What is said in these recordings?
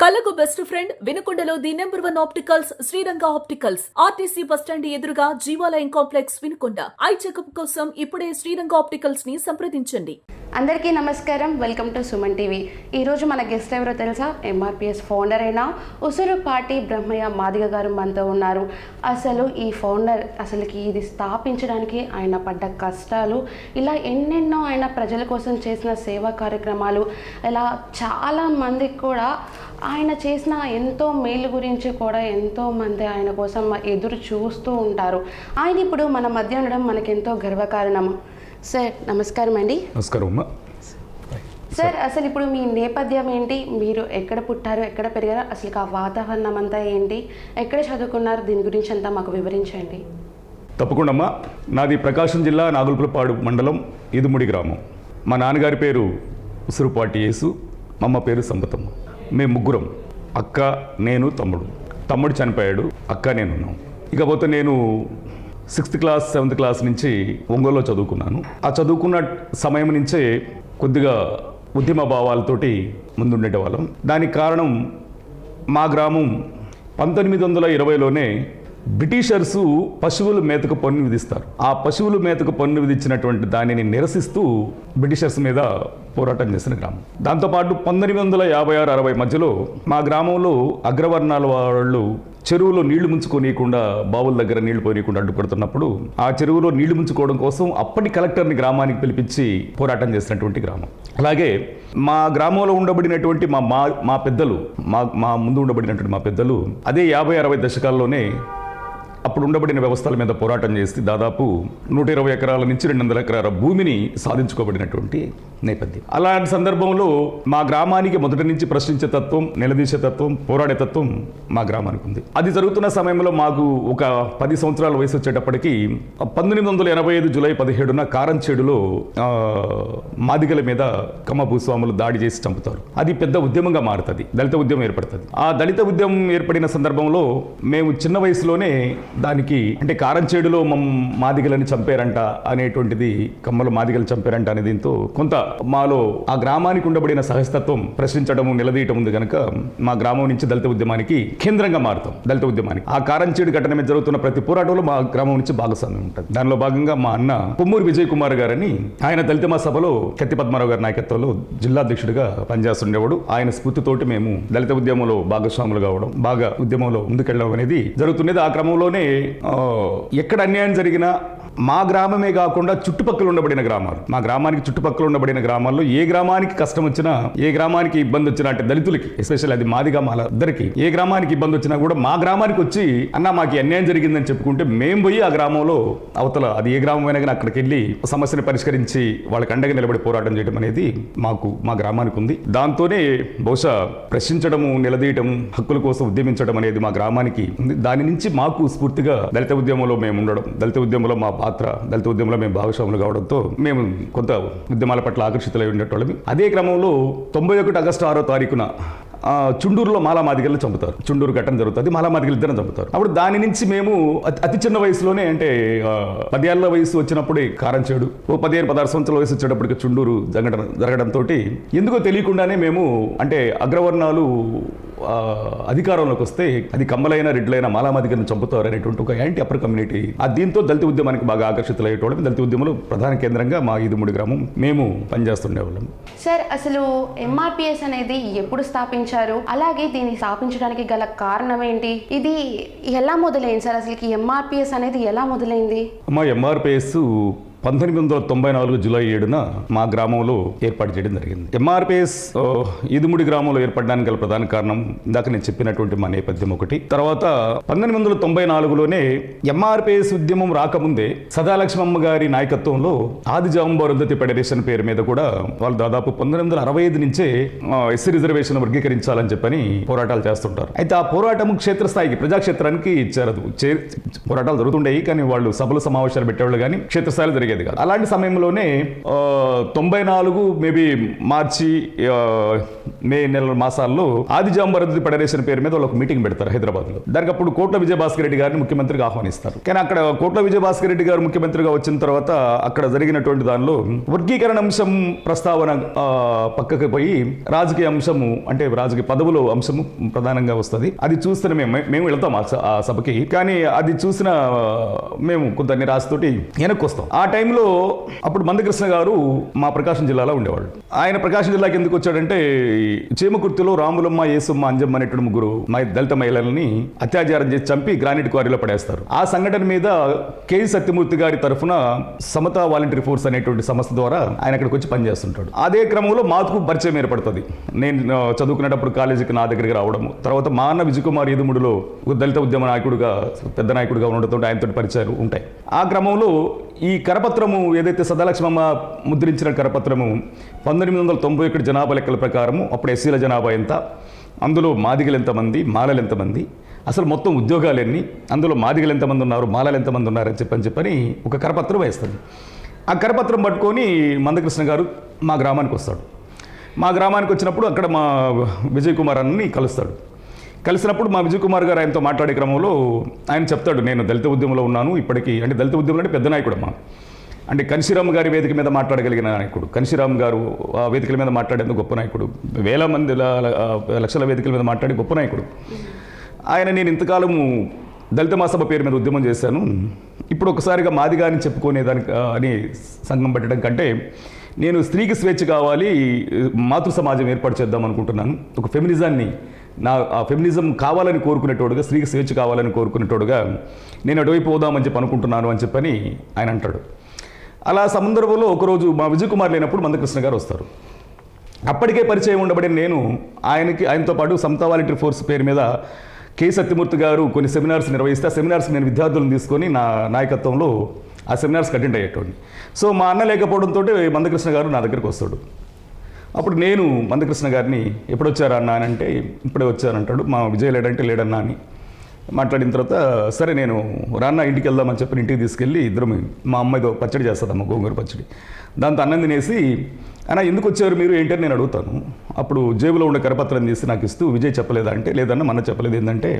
కళకు best friend వినుకొండలో the number 1 opticals Sriranga opticals RTC bus stand ఎదురుగా Jeevalayam complex Vinukonda. Eye checkup కోసం ఇప్పుడే శ్రీరంగ ఆప్టికల్స్ ని సంప్రదించండి. అందరికీ నమస్కారం. Welcome to Suman TV. ఈరోజు మన గెస్ట్ ఎవరో తెలుసా? ఎంఆర్పిఎస్ ఫౌండర్ అయిన ఉసురుపాటి బ్రహ్మయ్య మాదిగ గారు మనతో ఉన్నారు. అసలు ఈ ఫౌండర్ అసలుకి ఇది స్థాపించడానికి ఆయన పడ్డ కష్టాలు, ఇలా ఎన్నెన్నో ఆయన ప్రజల కోసం చేసిన సేవా కార్యక్రమాలు, ఇలా చాలా మందికి కూడా ఆయన చేసిన ఎంతో మేలు గురించి కూడా ఎంతోమంది ఆయన కోసం ఎదురు చూస్తూ ఉంటారు. ఆయన ఇప్పుడు మన మధ్య ఉండడం మనకెంతో గర్వకారణం. సార్ నమస్కారం అండి. నమస్కారం అమ్మా. సార్ అసలు ఇప్పుడు మీ నేపథ్యం ఏంటి? మీరు ఎక్కడ పుట్టారు, ఎక్కడ పెరిగారు, అసలు ఆ వాతావరణం అంతా ఏంటి, ఎక్కడ చదువుకున్నారు, దీని గురించి అంతా మాకు వివరించండి. తప్పకుండా అమ్మా. నాది ప్రకాశం జిల్లా నాగులపులపాడు మండలం ఈదుముడి గ్రామం. మా నాన్నగారి పేరు ఉసురుపాటి యేసు, మా అమ్మ పేరు సంపతమ్మ. మేము ముగ్గురం, అక్క, నేను, తమ్ముడు చనిపోయాడు, అక్క నేను ఉన్నాం. ఇకపోతే నేను 6th క్లాస్ 7th క్లాస్ నుంచి ఒంగోలులో చదువుకున్నాను. ఆ చదువుకున్న సమయం నుంచే కొద్దిగా ఉద్యమ భావాలతోటి ముందుండేవాళ్ళం. దానికి కారణం మా గ్రామం 1920లోనే బ్రిటిషర్సు పశువుల మేతకు పన్ను విధిస్తారు. ఆ పశువుల మేతకు పన్ను విధించినటువంటి దానిని నిరసిస్తూ బ్రిటిషర్స్ మీద పోరాటం చేసిన గ్రామం. దాంతోపాటు 1956-60 మధ్యలో మా గ్రామంలో అగ్రవర్ణాల వాళ్ళు చెరువులో నీళ్లు ముంచుకోనీయకుండా, బావుల దగ్గర నీళ్లు పోనీయకుండా అడ్డుపడుతున్నప్పుడు ఆ చెరువులో నీళ్లు ముంచుకోవడం కోసం అప్పటి కలెక్టర్ని గ్రామానికి పిలిపించి పోరాటం చేసినటువంటి గ్రామం. అలాగే మా గ్రామంలో ఉండబడినటువంటి మా పెద్దలు, మా ముందు ఉండబడినటువంటి మా పెద్దలు అదే 50-60 దశకాల్లోనే అప్పుడు ఉండబడిన వ్యవస్థల మీద పోరాటం చేసి దాదాపు 120 ఎకరాల నుంచి 200 ఎకరాల భూమిని సాధించుకోబడినటువంటి నేపథ్యం. అలాంటి సందర్భంలో మా గ్రామానికి మొదటి నుంచి ప్రశ్నించే తత్వం, నిలదీసే తత్వం, పోరాడే తత్వం మా గ్రామానికి ఉంది. అది జరుగుతున్న సమయంలో మాకు ఒక 10 సంవత్సరాల వయసు వచ్చేటప్పటికి 1985 జూలై 17న కారంచేడులో మాదిగల మీద కమ్మ భూస్వాములు దాడి చేసి చంపుతారు. అది పెద్ద ఉద్యమంగా మారుతుంది, దళిత ఉద్యమం ఏర్పడుతుంది. ఆ దళిత ఉద్యమం ఏర్పడిన సందర్భంలో మేము చిన్న వయసులోనే దానికి, అంటే కారంచేడులో మాదిగలని చంపారంట అనేటువంటిది, కమ్మలు మాదిగలు చంపారంట అనే దీంతో కొంత మాలో ఆ గ్రామానికి ఉండబడిన సహజతత్వం ప్రశ్నించడము, నిలదీయటం ఉంది కనుక మా గ్రామం నుంచి దళిత ఉద్యమానికి కేంద్రంగా మారుతాం. దళిత ఉద్యమానికి ఆ కారంచేడు ఘటన మీద జరుగుతున్న ప్రతి పోరాటంలో మా గ్రామం నుంచి భాగస్వామ్యం ఉంటుంది. దానిలో భాగంగా మా అన్న పొమ్మూరి విజయ్ కుమార్ గారని, ఆయన దళిత సభలో కత్తి పద్మారావు గారి నాయకత్వంలో జిల్లా అధ్యక్షుడిగా పనిచేస్తుండేవాడు. ఆయన స్ఫూర్తితోటి మేము దళిత ఉద్యమంలో భాగస్వాములు కావడం, బాగా ఉద్యమంలో ముందుకెళ్ళడం అనేది జరుగుతున్నది. ఆ క్రమంలోనే ఎక్కడ అన్యాయం జరిగినా మా గ్రామమే కాకుండా చుట్టుపక్కల ఉండబడిన గ్రామాలు, మా గ్రామానికి చుట్టుపక్కల ఉండబడిన గ్రామాల్లో ఏ గ్రామానికి కష్టం వచ్చినా, ఏ గ్రామానికి ఇబ్బంది వచ్చినా, అంటే దళితులకి ఎస్పెషల్ అది మాదిగా మా ఇద్దరికి ఏ గ్రామానికి ఇబ్బంది వచ్చినా కూడా మా గ్రామానికి వచ్చి అన్న మాకు అన్యాయం జరిగిందని చెప్పుకుంటే మేము పోయి ఆ గ్రామంలో అవతల అది ఏ గ్రామం అయినా కానీ అక్కడికి వెళ్ళి సమస్యను పరిష్కరించి వాళ్ళకి అండగా నిలబడి పోరాటం చేయడం అనేది మా గ్రామానికి ఉంది. దాంతోనే బహుశా ప్రశ్నించడము, నిలదీయటము, హక్కుల కోసం ఉద్యమించడం అనేది మా గ్రామానికి ఉంది. దాని నుంచి మాకు స్ఫూర్తిగా దళిత ఉద్యమంలో మేము ఉండడం, దళిత ఉద్యమంలో మా పాత్ర, దళిత ఉద్యమంలో మేము భాగస్వాములు కావడంతో మేము కొంత ఉద్యమాల పట్ల ఆకర్షితులై ఉండేటోళ్ళమి. అదే క్రమంలో 91 ఆగస్టు 6వ తారీఖున చుండూరులో మాదిగలను చంపుతారు. చుండూరు ఘటన జరుగుతుంది, మాదిగలు ఇద్దరు చంపుతారు. అప్పుడు దాని నుంచి మేము అతి చిన్న వయసులోనే, అంటే 10 ఏళ్ల వయసు వచ్చినప్పుడే కారంచేడు, 15-16 సంవత్సరాల వయసు వచ్చేటప్పటికి చుండూరు జరగడంతో ఎందుకో తెలియకుండానే మేము, అంటే అగ్రవర్ణాలు అధికారంలోకి వస్తే అది కమ్మలైన, రెడ్లైన, మాదిగలను చంపుతారు అనేటువంటి ఒక యాంటీ అప్పర్ కమ్యూనిటీ. దీంతో దళిత ఉద్యమానికి బాగా ఆకర్షితులయ్యేటోళ్ళం. దళిత ఉద్యమంలో ప్రధాన కేంద్రంగా మా ఈదుముడి గ్రామం మేము పనిచేస్తుండేవాళ్ళం. సార్ అసలు ఎంఆర్పిఎస్ అనేది ఎప్పుడు స్థాపించారు, అలాగే దీన్ని స్థాపించడానికి గల కారణం ఏంటి, ఇది ఎలా మొదలైంది సార్? అసలు ఎంఆర్పిఎస్ అనేది ఎలా మొదలైంది? అమ్మా, ఎంఆర్పిఎస్ 1994 జూలై 7న మా గ్రామంలో ఏర్పాటు చేయడం జరిగింది. ఎంఆర్పిఎస్ ఈదుముడి గ్రామంలో ఏర్పడడానికి గల ప్రధాన కారణం ఇందాక నేను చెప్పినటువంటి మా నేపథ్యం ఒకటి. తర్వాత 1994లోనే ఎంఆర్పిఎస్ ఉద్యమం రాకముందే సదాలక్ష్మమ్మ గారి నాయకత్వంలో ఆదిజాంబరుంధతి ఫెడరేషన్ పేరు మీద కూడా వాళ్ళు దాదాపు 1965 నుంచే ఎస్సీ రిజర్వేషన్ వర్గీకరించాలని చెప్పని పోరాటాలు చేస్తుంటారు. అయితే ఆ పోరాటం క్షేత్రస్థాయికి, ప్రజాక్షేత్రానికి ఇచ్చారు. పోరాటాలు జరుగుతుండేవి కానీ వాళ్ళు సభలు సమావేశాలు పెట్టేవాళ్ళు కానీ క్షేత్రస్థాయిలో జరిగేది జరిగేది కాదు. అలాంటి సమయంలోనే 94 మేబీ మార్చి మే నెల మాసాల్లో ఆదిజాంబరది ఫెడరేషన్ పేరు మీద వాళ్ళు ఒక మీటింగ్ పెడతారు హైదరాబాద్లో. దానికి అప్పుడు కోట్ల విజయభాస్కర్ రెడ్డి గారిని ముఖ్యమంత్రిగా ఆహ్వానిస్తారు. కానీ అక్కడ కోట్ల విజయభాస్కర్ రెడ్డి గారు ముఖ్యమంత్రిగా వచ్చిన తర్వాత అక్కడ జరిగినటువంటి దానిలో వర్గీకరణ అంశం ప్రస్తావన పక్కకి పోయి రాజకీయ అంశము, అంటే రాజకీయ పదవుల అంశము ప్రధానంగా వస్తుంది. అది చూస్తేనే మేము వెళ్తాం ఆ సభకి. కానీ అది చూసిన మేము కొంత నిరాశతోటి వెనక్కి వస్తాం. ఆ టైంలో అప్పుడు మందకృష్ణ గారు మా ప్రకాశం జిల్లాలో ఉండేవాళ్ళు. ఆయన ప్రకాశం జిల్లాకి ఎందుకు వచ్చాడంటే చీమకుర్తిలో రాములమ్మ, యేసమ్మ, అంజమ్మ అనేటువంటి ముగ్గురు దళిత మహిళల్ని అత్యాచారం చేసి చంపి గ్రానైట్ క్వారీలో పడేస్తారు. ఆ సంఘటన మీద కేఈ సత్యమూర్తి గారి తరఫున సమతా వాలంటరీ ఫోర్స్ అనేటువంటి సంస్థ ద్వారా ఆయన అక్కడికి వచ్చి పనిచేస్తుంటాడు. అదే క్రమంలో మాకు పరిచయం ఏర్పడుతుంది. నేను చదువుకునేటప్పుడు కాలేజీకి నా దగ్గరికి రావడము, తర్వాత మా అన్న విజయ్ కుమార్ ఈదుముడిలో దళిత ఉద్యమ నాయకుడిగా, పెద్ద నాయకుడిగా ఉండటంతో ఆయనతో పరిచయాలు ఉంటాయి. ఆ క్రమంలో ఈ కరపత్రము ఏదైతే సదాలక్ష్మమ్మ ముద్రించిన కరపత్రము 1991 జనాభా లెక్కల ప్రకారము అప్పుడు ఎస్సీల జనాభా ఎంత, అందులో మాదిగలు ఎంతమంది, మాలలు ఎంతమంది, అసలు మొత్తం ఉద్యోగాలు ఎన్ని, అందులో మాదిగలు ఎంతమంది ఉన్నారు, మాలలు ఎంతమంది ఉన్నారని చెప్పని ఒక కరపత్రం వేస్తుంది. ఆ కరపత్రం పట్టుకొని మందకృష్ణ గారు మా గ్రామానికి వస్తాడు. మా గ్రామానికి వచ్చినప్పుడు అక్కడ మా విజయ్ కుమార్ అన్నని కలుస్తాడు. కలిసినప్పుడు మా విజయ్ కుమార్ గారు ఆయనతో మాట్లాడే క్రమంలో ఆయన చెప్తాడు, నేను దళిత ఉద్యమంలో ఉన్నాను ఇప్పటికీ. అంటే దళిత ఉద్యమంలో అంటే పెద్ద నాయకుడు అమ్మా, అంటే కన్షీరామ్ గారి వేదిక మీద మాట్లాడగలిగిన నాయకుడు. కన్షీరామ్ గారు ఆ వేదికల మీద మాట్లాడేందుకు గొప్ప నాయకుడు, వేల మంది లక్షల వేదికల మీద మాట్లాడే గొప్ప నాయకుడు ఆయన. నేను ఇంతకాలము దళిత మహాసభ పేరు మీద ఉద్యమం చేశాను, ఇప్పుడు ఒకసారిగా మాదిగా అని చెప్పుకునేదానికి అని సంఘం పెట్టడం కంటే నేను స్త్రీకి స్వేచ్ఛ కావాలి, మాతృ సమాజం ఏర్పాటు చేద్దాం అనుకుంటున్నాను. ఒక ఫెమినిజాన్ని, ఆ ఫెమినిజం కావాలని కోరుకునేటోడుగా, స్త్రీకి స్వేచ్ఛ కావాలని కోరుకునేటోడుగా నేను అటువైపు పోదామని చెప్పి అనుకుంటున్నాను అని చెప్పని ఆయన అంటాడు. అలా సందర్భంలో ఒకరోజు మా విజయ్ కుమార్ లేనప్పుడు మందకృష్ణ గారు వస్తారు. అప్పటికే పరిచయం ఉండబడిన నేను ఆయనతో పాటు సమతా వాలంటరీ ఫోర్స్ పేరు మీద కె సత్యమూర్తి గారు కొన్ని సెమినార్స్ నిర్వహిస్తే ఆ సెమినార్స్ నేను విద్యార్థులను తీసుకొని నా నాయకత్వంలో ఆ సెమినార్స్కి అటెండ్ అయ్యేటోడిని. సో మా అన్న లేకపోవడంతో మందకృష్ణ గారు నా దగ్గరికి వస్తాడు. అప్పుడు నేను మందకృష్ణ గారిని ఎప్పుడు వచ్చారా అన్న అని అంటే ఇప్పుడే వచ్చానంటాడు. మా విజయ్ లేడంటే లేడన్నా అని మాట్లాడిన తర్వాత సరే నేను రాన్న ఇంటికి వెళ్దామని చెప్పి ఇంటికి తీసుకెళ్ళి ఇద్దరు మా అమ్మాయితో పచ్చడి చేస్తుందమ్మ, గోంగూర పచ్చడి. దాంతో అన్నం తినేసి అన్న ఎందుకు వచ్చారు మీరు ఏంటని నేను అడుగుతాను. అప్పుడు జేబులో ఉన్న కరపత్రం తీసి నాకు ఇస్తూ విజయ్ చెప్పలేదా అంటే లేదన్న మన చెప్పలేదు ఏంటంటే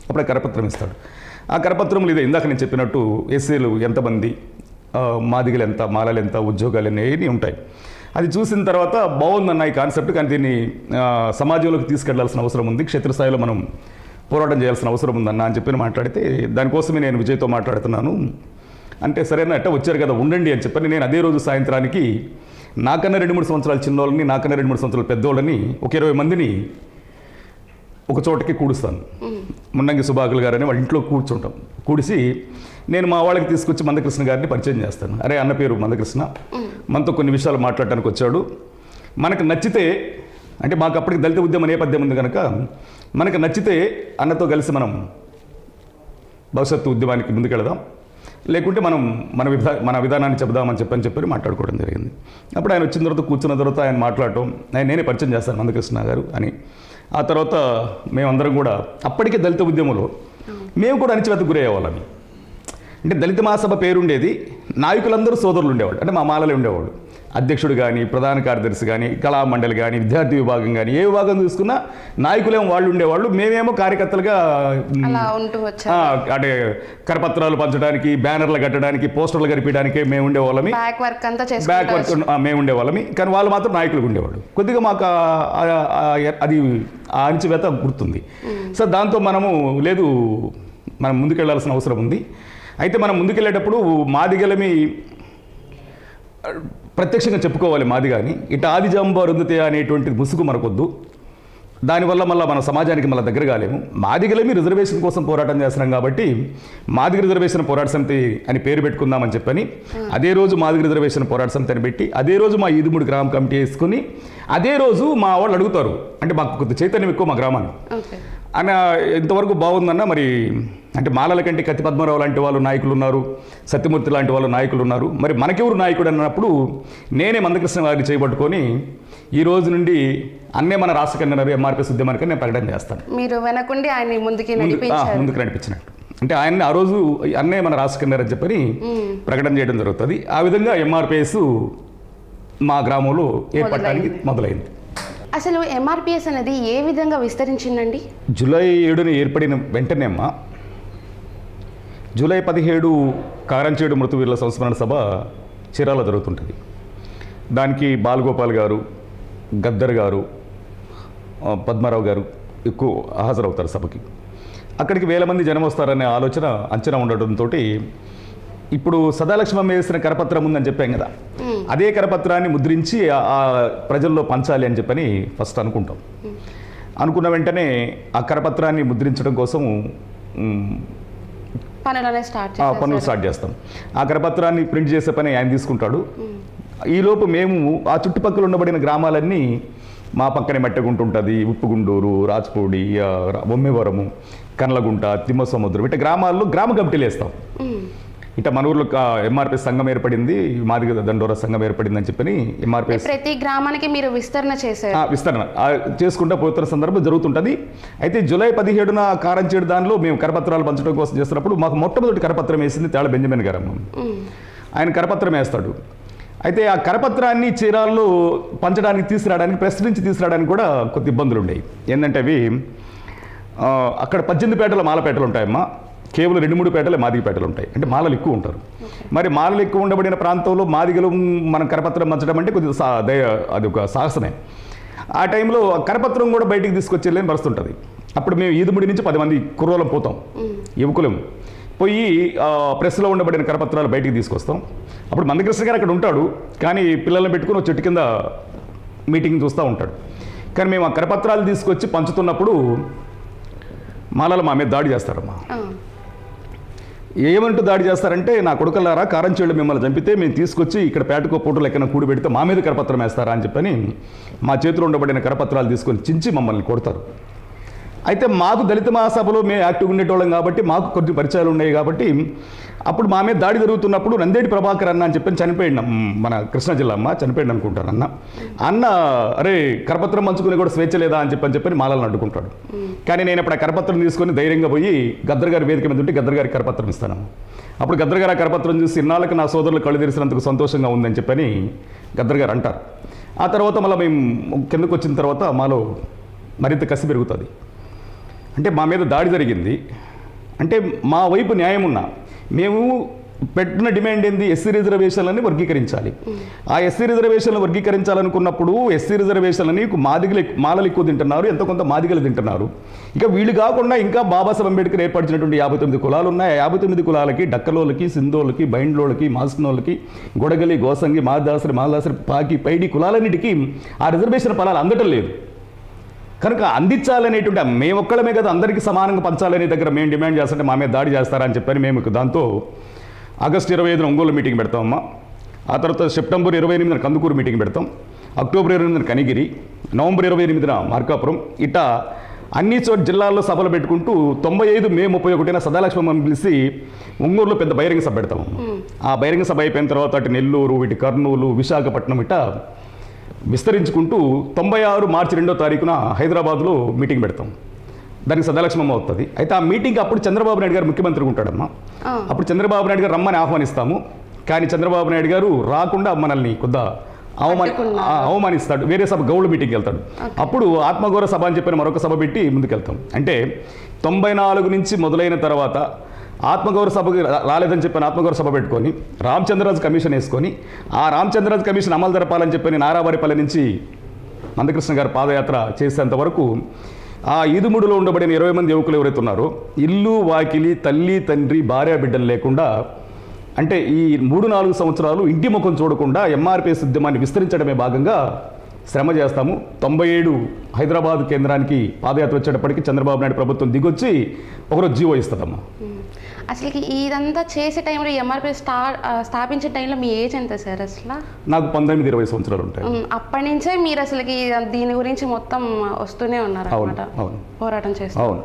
అప్పుడు ఆ కరపత్రం ఇస్తాడు. ఆ కరపత్రంలో ఇదే ఇందాక నేను చెప్పినట్టు ఎస్సీలు ఎంతమంది, మాదిగలు ఎంత, మాలలు ఎంత, ఉద్యోగాలు ఎన్ని ఉంటాయి. అది చూసిన తర్వాత బాగుందన్న ఈ కాన్సెప్ట్, కానీ దీన్ని సమాజంలోకి తీసుకెళ్లాల్సిన అవసరం ఉంది, క్షేత్రస్థాయిలో మనం పోరాటం చేయాల్సిన అవసరం ఉందన్న అని చెప్పి మాట్లాడితే దానికోసమే నేను విజయ్తో మాట్లాడుతున్నాను అంటే సరేనా అట్ట వచ్చారు కదా ఉండండి అని చెప్పని నేను అదే రోజు సాయంత్రానికి నాకన్నా 2-3 సంవత్సరాల చిన్నోళ్ళని, నాకన్నా 2-3 సంవత్సరాల పెద్దోళ్ళని ఒక 20 మందిని ఒక చోటకి కూడుస్తాను. మున్నంగి సుభాకులు గారని వాళ్ళ ఇంట్లో కూర్చుంటాం. కూడిసి నేను మా వాళ్ళకి తీసుకొచ్చి మందకృష్ణ గారిని పరిచయం చేస్తాను. అరే అన్న పేరు మందకృష్ణ, మనతో కొన్ని విషయాలు మాట్లాడటానికి వచ్చాడు. మనకు నచ్చితే, అంటే మాకు అప్పటికి దళిత ఉద్యమ నేపథ్యం ఉంది కనుక మనకు నచ్చితే అన్నతో కలిసి మనం భవిష్యత్తు ఉద్యమానికి ముందుకెళదాం, లేకుంటే మనం మన విధానాన్ని చెబుదామని చెప్పి మాట్లాడుకోవడం జరిగింది. అప్పుడు ఆయన వచ్చిన తర్వాత కూర్చున్న తర్వాత ఆయన మాట్లాడటం, నేనే పరిచయం చేస్తాను మందకృష్ణ గారు అని. ఆ తర్వాత మేమందరం కూడా అప్పటికే దళిత ఉద్యమంలో మేము కూడా అణచివేతకు గురయ్యేవాళ్ళం. అంటే దళిత మహాసభ పేరుండేది, నాయకులందరూ సోదరులు ఉండేవాళ్ళు, అంటే మా మాలలే ఉండేవాళ్ళు. అధ్యక్షుడు కానీ, ప్రధాన కార్యదర్శి కానీ, కళామండలి కానీ, విద్యార్థి విభాగం కానీ, ఏ విభాగం చూసుకున్నా నాయకులేమో వాళ్ళు ఉండేవాళ్ళు, మేమేమో కార్యకర్తలుగా అంటే కరపత్రాలు పంచడానికి, బ్యానర్లు కట్టడానికి, పోస్టర్లు కనిపించడానికి మేము ఉండేవాళ్ళమి, బ్యాక్ వర్క్ మేము ఉండేవాళ్ళమి. కానీ వాళ్ళు మాత్రం నాయకులు ఉండేవాళ్ళు. కొద్దిగా మాకు అది ఆ అణచివేత గుర్తుంది. సో దాంతో మనం ముందుకెళ్లాల్సిన అవసరం ఉంది. అయితే మనం ముందుకెళ్ళేటప్పుడు మాదిగలమి ప్రత్యక్షంగా చెప్పుకోవాలి మాదిగాని, ఇటు ఆదిజాంబ రుందితే అనేటువంటి ముసుగు మనకొద్దు. దానివల్ల మళ్ళీ మన సమాజానికి మళ్ళీ దగ్గర కాలేము. మాదిగలమి రిజర్వేషన్ కోసం పోరాటం చేస్తున్నాం కాబట్టి మాదిగ రిజర్వేషన్ పోరాట సమితి అని పేరు పెట్టుకుందామని చెప్పని అదే రోజు మాదిగ రిజర్వేషన్ పోరాట సమితి అని పెట్టి అదే రోజు మా ఈదుముడి గ్రామ కమిటీ వేసుకుని అదే రోజు మా వాళ్ళు అడుగుతారు, అంటే మాకు కొద్ది చైతన్యం ఎక్కువ మా గ్రామాన్ని అన్న ఇంతవరకు బాగుందన్న. మరి అంటే మాలల కంటే కత్తి పద్మరావు లాంటి వాళ్ళు నాయకులు ఉన్నారు, సత్యమూర్తి లాంటి వాళ్ళు నాయకులు ఉన్నారు, మరి మనకెవరు నాయకుడు అన్నప్పుడు నేనే మందకృష్ణ గారిని చేయబట్టుకొని ఈ రోజు నుండి అన్నే మన రాష్ట్ర కన్వీనర్ ఎంఆర్పీఎస్ ఉద్యమానికి నేను ప్రకటన చేస్తాను. మీరు వెనకుండి ఆయన్ని ముందుకు నడిపించినట్టు. అంటే ఆయన్ని ఆ రోజు అన్నయ్య మన రాసుకున్నారని చెప్పని ప్రకటన చేయడం జరుగుతుంది. ఆ విధంగా ఎంఆర్పిఎస్ మా గ్రామంలో ఏర్పడటానికి మొదలైంది. అసలు ఎంఆర్పిఎస్ అనేది ఏ విధంగా విస్తరించిందండి? జూలై 7న ఏర్పడిన వెంటనే అమ్మ జూలై 17 కారంచేడు మృతువీరుల సంస్మరణ సభ చీరాల జరుగుతుంటుంది. దానికి బాలగోపాల్ గారు, గద్దర్ గారు, పద్మారావు గారు ఎక్కువ హాజరవుతారు సభకి. అక్కడికి వేల మంది జనం వస్తారనే ఆలోచన అంచనా ఉండడంతో ఇప్పుడు సదాలక్ష్మమ్మ వేసిన కరపత్రం ఉందని చెప్పాం కదా, అదే కరపత్రాన్ని ముద్రించి ఆ ప్రజల్లో పంచాలి అని చెప్పని ఫస్ట్ అనుకుంటాం. అనుకున్న వెంటనే ఆ కరపత్రాన్ని ముద్రించడం కోసం పనులు స్టార్ట్ చేస్తాం. ఆ కరపత్రాన్ని ప్రింట్ చేసే పని ఆయన తీసుకుంటాడు. ఈలోపు మేము ఆ చుట్టుపక్కల ఉండబడిన గ్రామాలన్నీ, మా పక్కనే మట్టగుంటుంటుంది, ఉప్పుగుండూరు, రాజ్పూడి, బొమ్మెవరము, కనలగుంట, తిమ్మసముద్రం, ఇట్లా గ్రామాల్లో గ్రామ కమిటీలు వేస్తాం. ఇట్లా మన ఊర్లో ఎంఆర్పిఎస్ సంఘం ఏర్పడింది, మాదిగ దండోరా సంఘం ఏర్పడింది అని చెప్పని ఎంఆర్పిఎస్ ప్రతి గ్రామానికి మీరు విస్తరణ చేసుకుంటూ పోతున్న సందర్భం జరుగుతుంటుంది. అయితే జూలై 17న కారంచేడు దానిలో మేము కరపత్రాలు పంచడం కోసం చేస్తున్నప్పుడు మాకు మొట్టమొదటి కరపత్రం వేసింది తేళ బెంజమిన్ గారు. ఆయన కరపత్రం వేస్తాడు. అయితే ఆ కరపత్రాన్ని చీరాల్లో పంచడానికి తీసుకురావడానికి, ప్రెస్ నుంచి తీసుకురావడానికి కూడా కొద్ది ఇబ్బందులు ఉండేవి. ఏంటంటే అవి అక్కడ 18 పేటలు మాలపేటలు ఉంటాయమ్మా, కేవలం 2-3 పేటలే మాదిగ పేటలు ఉంటాయి. అంటే మాలలు ఎక్కువ ఉంటారు. మరి మాలలు ఎక్కువ ఉండబడిన ప్రాంతంలో మాదిగలు మనం కరపత్రం పంచడం అంటే కొద్దిగా అది ఒక సాహసమే. ఆ టైంలో కరపత్రం కూడా బయటికి తీసుకొచ్చేలేని పరిస్థితి ఉంటుంది. అప్పుడు మేము ఈదుముడి నుంచి 10 మంది కుర్రోలం పోతాం, యువకులం పోయి ప్రెస్లో ఉండబడిన కరపత్రాలు బయటికి తీసుకొస్తాం. అప్పుడు మందకృష్ణ గారు అక్కడ ఉంటాడు, కానీ పిల్లల్ని పెట్టుకుని ఒక చెట్టు కింద మీటింగ్ చూస్తూ ఉంటాడు. కానీ మేము ఆ కరపత్రాలు తీసుకొచ్చి పంచుతున్నప్పుడు మాలలు మా మీద దాడి చేస్తారమ్మా. ఏమంటూ దాడి చేస్తారంటే, నా కొడుకల్లారా కారంచేళ్ళు మిమ్మల్ని చంపితే మేము తీసుకొచ్చి ఇక్కడ పేటకో పూటలు ఎక్కడ కూడి పెడితే మా మీద కరపత్రం వేస్తారా అని చెప్పని మా చేతిలో ఉండబడిన కరపత్రాలు తీసుకొని చించి మమ్మల్ని కొడతారు. అయితే మాకు దళిత మహాసభలో మేము యాక్టివ్గా ఉండేటోళ్ళం కాబట్టి మాకు కొన్ని పరిచయాలు ఉన్నాయి కాబట్టి అప్పుడు మా మీద దాడి జరుగుతున్నప్పుడు నందేటి ప్రభాకర్ అన్న అని చెప్పని చనిపోయాడు, మన కృష్ణా జిల్లా అమ్మ చనిపోయాడు అనుకుంటాను అన్న అరే కరపత్రం పంచుకుని కూడా స్వేచ్ఛ లేదా అని చెప్పని మాలలను అడ్డుకుంటాడు. కానీ నేను అప్పుడు ఆ కరపత్రం తీసుకొని ధైర్యంగా పోయి గద్దర్ గారి వేదిక మీద ఉంటే గద్దర్ గారికి కరపత్రం ఇస్తాను. అప్పుడు గద్దర్ గారు ఆ కరపత్రం చూసి ఇన్నాళ్ళకి నా సోదరులు కళ్ళు తెరిసినందుకు సంతోషంగా ఉందని చెప్పని గద్దర్ గారు అంటారు. ఆ తర్వాత మళ్ళీ మేము కిందకు వచ్చిన తర్వాత మాలో మరింత కసి పెరుగుతుంది. అంటే మా మీద దాడి జరిగింది అంటే మా వైపు న్యాయం ఉన్నా మేము పెట్టిన డిమాండ్ ఏంది, ఎస్సీ రిజర్వేషన్లని వర్గీకరించాలి. ఆ ఎస్సీ రిజర్వేషన్లు వర్గీకరించాలనుకున్నప్పుడు ఎస్సీ రిజర్వేషన్లని మాలలు ఎక్కువ తింటున్నారు, ఎంతో కొంత మాదిగలు తింటున్నారు. ఇక వీళ్ళు కాకుండా ఇంకా బాబాసాహెబ్ అంబేద్కర్ ఏర్పరిచినటువంటి 59 కులాలు ఉన్నాయి. ఆ 59 కులాలకి డక్కలోళ్ళకి, సింధోళ్ళకి, బైండ్లోళ్ళకి, మాస్నోళ్ళకి, గొడగలి, గోసంగి, మాదాసరి, పాకి, పైడి కులాలన్నిటికీ ఆ రిజర్వేషన్ ఫలాలు అందటం లేదు. కనుక అందించాలనేటువంటి మేము ఒక్కడమే కదా అందరికీ సమానంగా పంచాలనే దగ్గర మేము డిమాండ్ చేస్తుంటే మా మీద దాడి చేస్తారని చెప్పని మేము దాంతో ఆగస్టు 25న ఒంగోలు మీటింగ్ పెడతామమ్మా. ఆ తర్వాత సెప్టెంబర్ 28న కందుకూరు మీటింగ్ పెడతాం, అక్టోబర్ 28న కనిగిరి, నవంబర్ 28న మార్కాపురం, ఇట్లా అన్ని చోట్ల జిల్లాల్లో సభలు పెట్టుకుంటూ 95 మే 31న సదాలక్ష్మమ్మని పిలిచి ఒంగోలులో పెద్ద బహిరంగ సభ పెడతామమ్మా. ఆ బహిరంగ సభ అయిపోయిన తర్వాత అటు నెల్లూరు, ఇటు కర్నూలు, విశాఖపట్నం ఇట్లా విస్తరించుకుంటూ 96 మార్చి 2వ తారీఖున హైదరాబాద్లో మీటింగ్ పెడతాం. దానికి సదాలక్ష్మమ్మ అవుతుంది. అయితే ఆ మీటింగ్ అప్పుడు చంద్రబాబు నాయుడు గారు ముఖ్యమంత్రిగా ఉంటాడమ్మా. అప్పుడు చంద్రబాబు నాయుడు గారు రమ్మని ఆహ్వానిస్తాము. కానీ చంద్రబాబు నాయుడు గారు రాకుండా మనల్ని కొద్దిగా అవమానిస్తాడు. వేరే సభ గౌడ్ మీటింగ్కి వెళ్తాడు. అప్పుడు ఆత్మగౌరవ సభ అని చెప్పిన మరొక సభ పెట్టి ముందుకెళ్తాం. అంటే 94 నుంచి మొదలైన తర్వాత ఆత్మగౌరవ సభకి రాలేదని చెప్పిన ఆత్మగౌరవ సభ పెట్టుకొని రామచంద్రరాజు కమిషన్ వేసుకొని ఆ రామచంద్రరాజు కమిషన్ అమలు జరపాలని చెప్పని నారావారిపల్లి నుంచి మందకృష్ణ గారు పాదయాత్ర చేసేంత వరకు ఆ ఈదుముడిలో ఉండబడిన 20 మంది యువకులు ఎవరైతే ఉన్నారో ఇల్లు వాకిలి, తల్లి తండ్రి, భార్య బిడ్డలు లేకుండా, అంటే ఈ 3-4 సంవత్సరాలు ఇంటి ముఖం చూడకుండా ఎంఆర్పిఎస్ ఉద్యమాన్ని విస్తరించడమే భాగంగా శ్రమ చేస్తాము. 97 హైదరాబాద్ కేంద్రానికి పాదయాత్ర వచ్చేటప్పటికి చంద్రబాబు నాయుడు ప్రభుత్వం దిగొచ్చి ఒకరోజు జీవో ఇస్తుందమ్మా. అసలు ఇదంతా చేసే టైంలో ఎంఆర్పిఎస్ స్థాపించే టైంలో మీ ఏజ్ ఎంత సార్? అసలు నాకు 19-20 సంవత్సరాలు ఉంటాయి. అప్పటి నుంచే మీరు అసలుకి దీని గురించి మొత్తం వస్తూనే ఉన్నారు అన్నమాట, పోరాటం చేస్తారు. అవును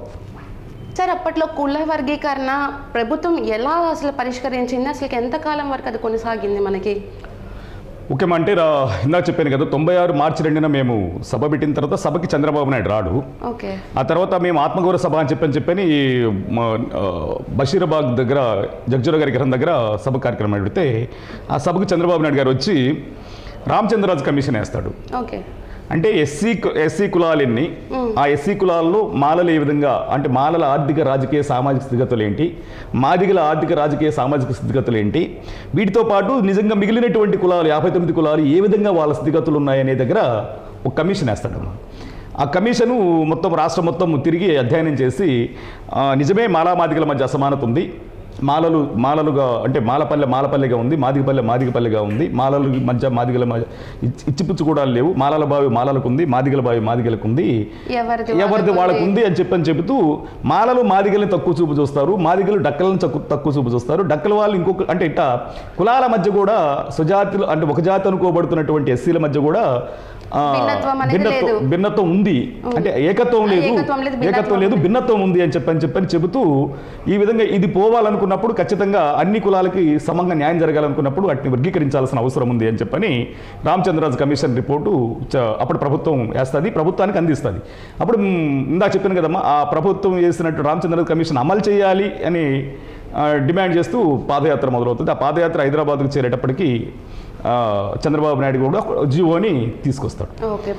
సార్. అప్పట్లో కుల వర్గీకరణ ప్రభుత్వం ఎలా అసలు పరిష్కరించింది? అసలు ఎంతకాలం వరకు అది కొనసాగింది? మనకి ముఖ్యమంటే ఇందాక చెప్పాను కదా 96 మార్చి 2న మేము సభ పెట్టిన తర్వాత సభకి చంద్రబాబు నాయుడు రాడు. ఓకే. ఆ తర్వాత మేము ఆత్మగౌరవ సభ అని చెప్పని బషీరాబాద్ దగ్గర జగ్జోర గారి గ్రహం దగ్గర సభ కార్యక్రమం పెడితే ఆ సభకు చంద్రబాబు నాయుడు గారు వచ్చి రామచంద్రరాజు కమిషన్ వేస్తాడు. ఓకే. అంటే ఎస్సీ కులాలన్నీ, ఆ ఎస్సీ కులాల్లో మాలలు ఏ విధంగా అంటే మాలల ఆర్థిక రాజకీయ సామాజిక స్థితిగతులు ఏంటి, మాదిగల ఆర్థిక రాజకీయ సామాజిక స్థితిగతులు ఏంటి, వీటితో పాటు నిజంగా మిగిలినటువంటి కులాలు 59 కులాలు ఏ విధంగా వాళ్ళ స్థితిగతులు ఉన్నాయనే దగ్గర ఒక కమిషన్ వేస్తాడమ్మా. ఆ కమిషను మొత్తం రాష్ట్రం మొత్తం తిరిగి అధ్యయనం చేసి నిజమే మాదిగల మధ్య అసమానత ఉంది, మాలలుగా అంటే మాలపల్లెగా ఉంది, మాదిగపల్లెగా ఉంది, మాలల మధ్య మాదిగల మధ్య ఇచ్చిపుచ్చు కూడా లేవు, మాలల బావి మాలలకు ఉంది, మాదిగల బావి మాదిగలకు ఉంది, ఎవరిది వాళ్ళకు ఉంది అని చెబుతూ మాలలు మాదిగల్ని తక్కువ చూపు చూస్తారు, మాదిగలు డక్కలను తక్కువ చూపు చూస్తారు, డక్కల వాళ్ళు ఇంకొక అంటే ఇట్లా కులాల మధ్య కూడా స్వజాతులు అంటే ఒక జాతి అనుకోబడుతున్నటువంటి ఎస్సీల మధ్య కూడా భిన్నత్వం ఉంది, అంటే ఏకత్వం లేదు భిన్నత్వం ఉంది అని చెప్పని చెబుతూ ఈ విధంగా ఇది పోవాలనుకున్నప్పుడు ఖచ్చితంగా అన్ని కులాలకి సమంగా న్యాయం జరగాలనుకున్నప్పుడు వాటిని వర్గీకరించాల్సిన అవసరం ఉంది అని చెప్పని రామచంద్రరాజు కమిషన్ రిపోర్టు అప్పుడు ప్రభుత్వం వేస్తుంది, ప్రభుత్వానికి అందిస్తుంది. అప్పుడు ఇందాక చెప్పాను కదమ్మా, ఆ ప్రభుత్వం వేసినట్టు రామచంద్రరాజు కమిషన్ అమలు చేయాలి అని డిమాండ్ చేస్తూ పాదయాత్ర మొదలవుతుంది. ఆ పాదయాత్ర హైదరాబాద్కు చేరేటప్పటికి చంద్రబాబు నాయుడు కూడా జీవోని తీసుకొస్తాడు,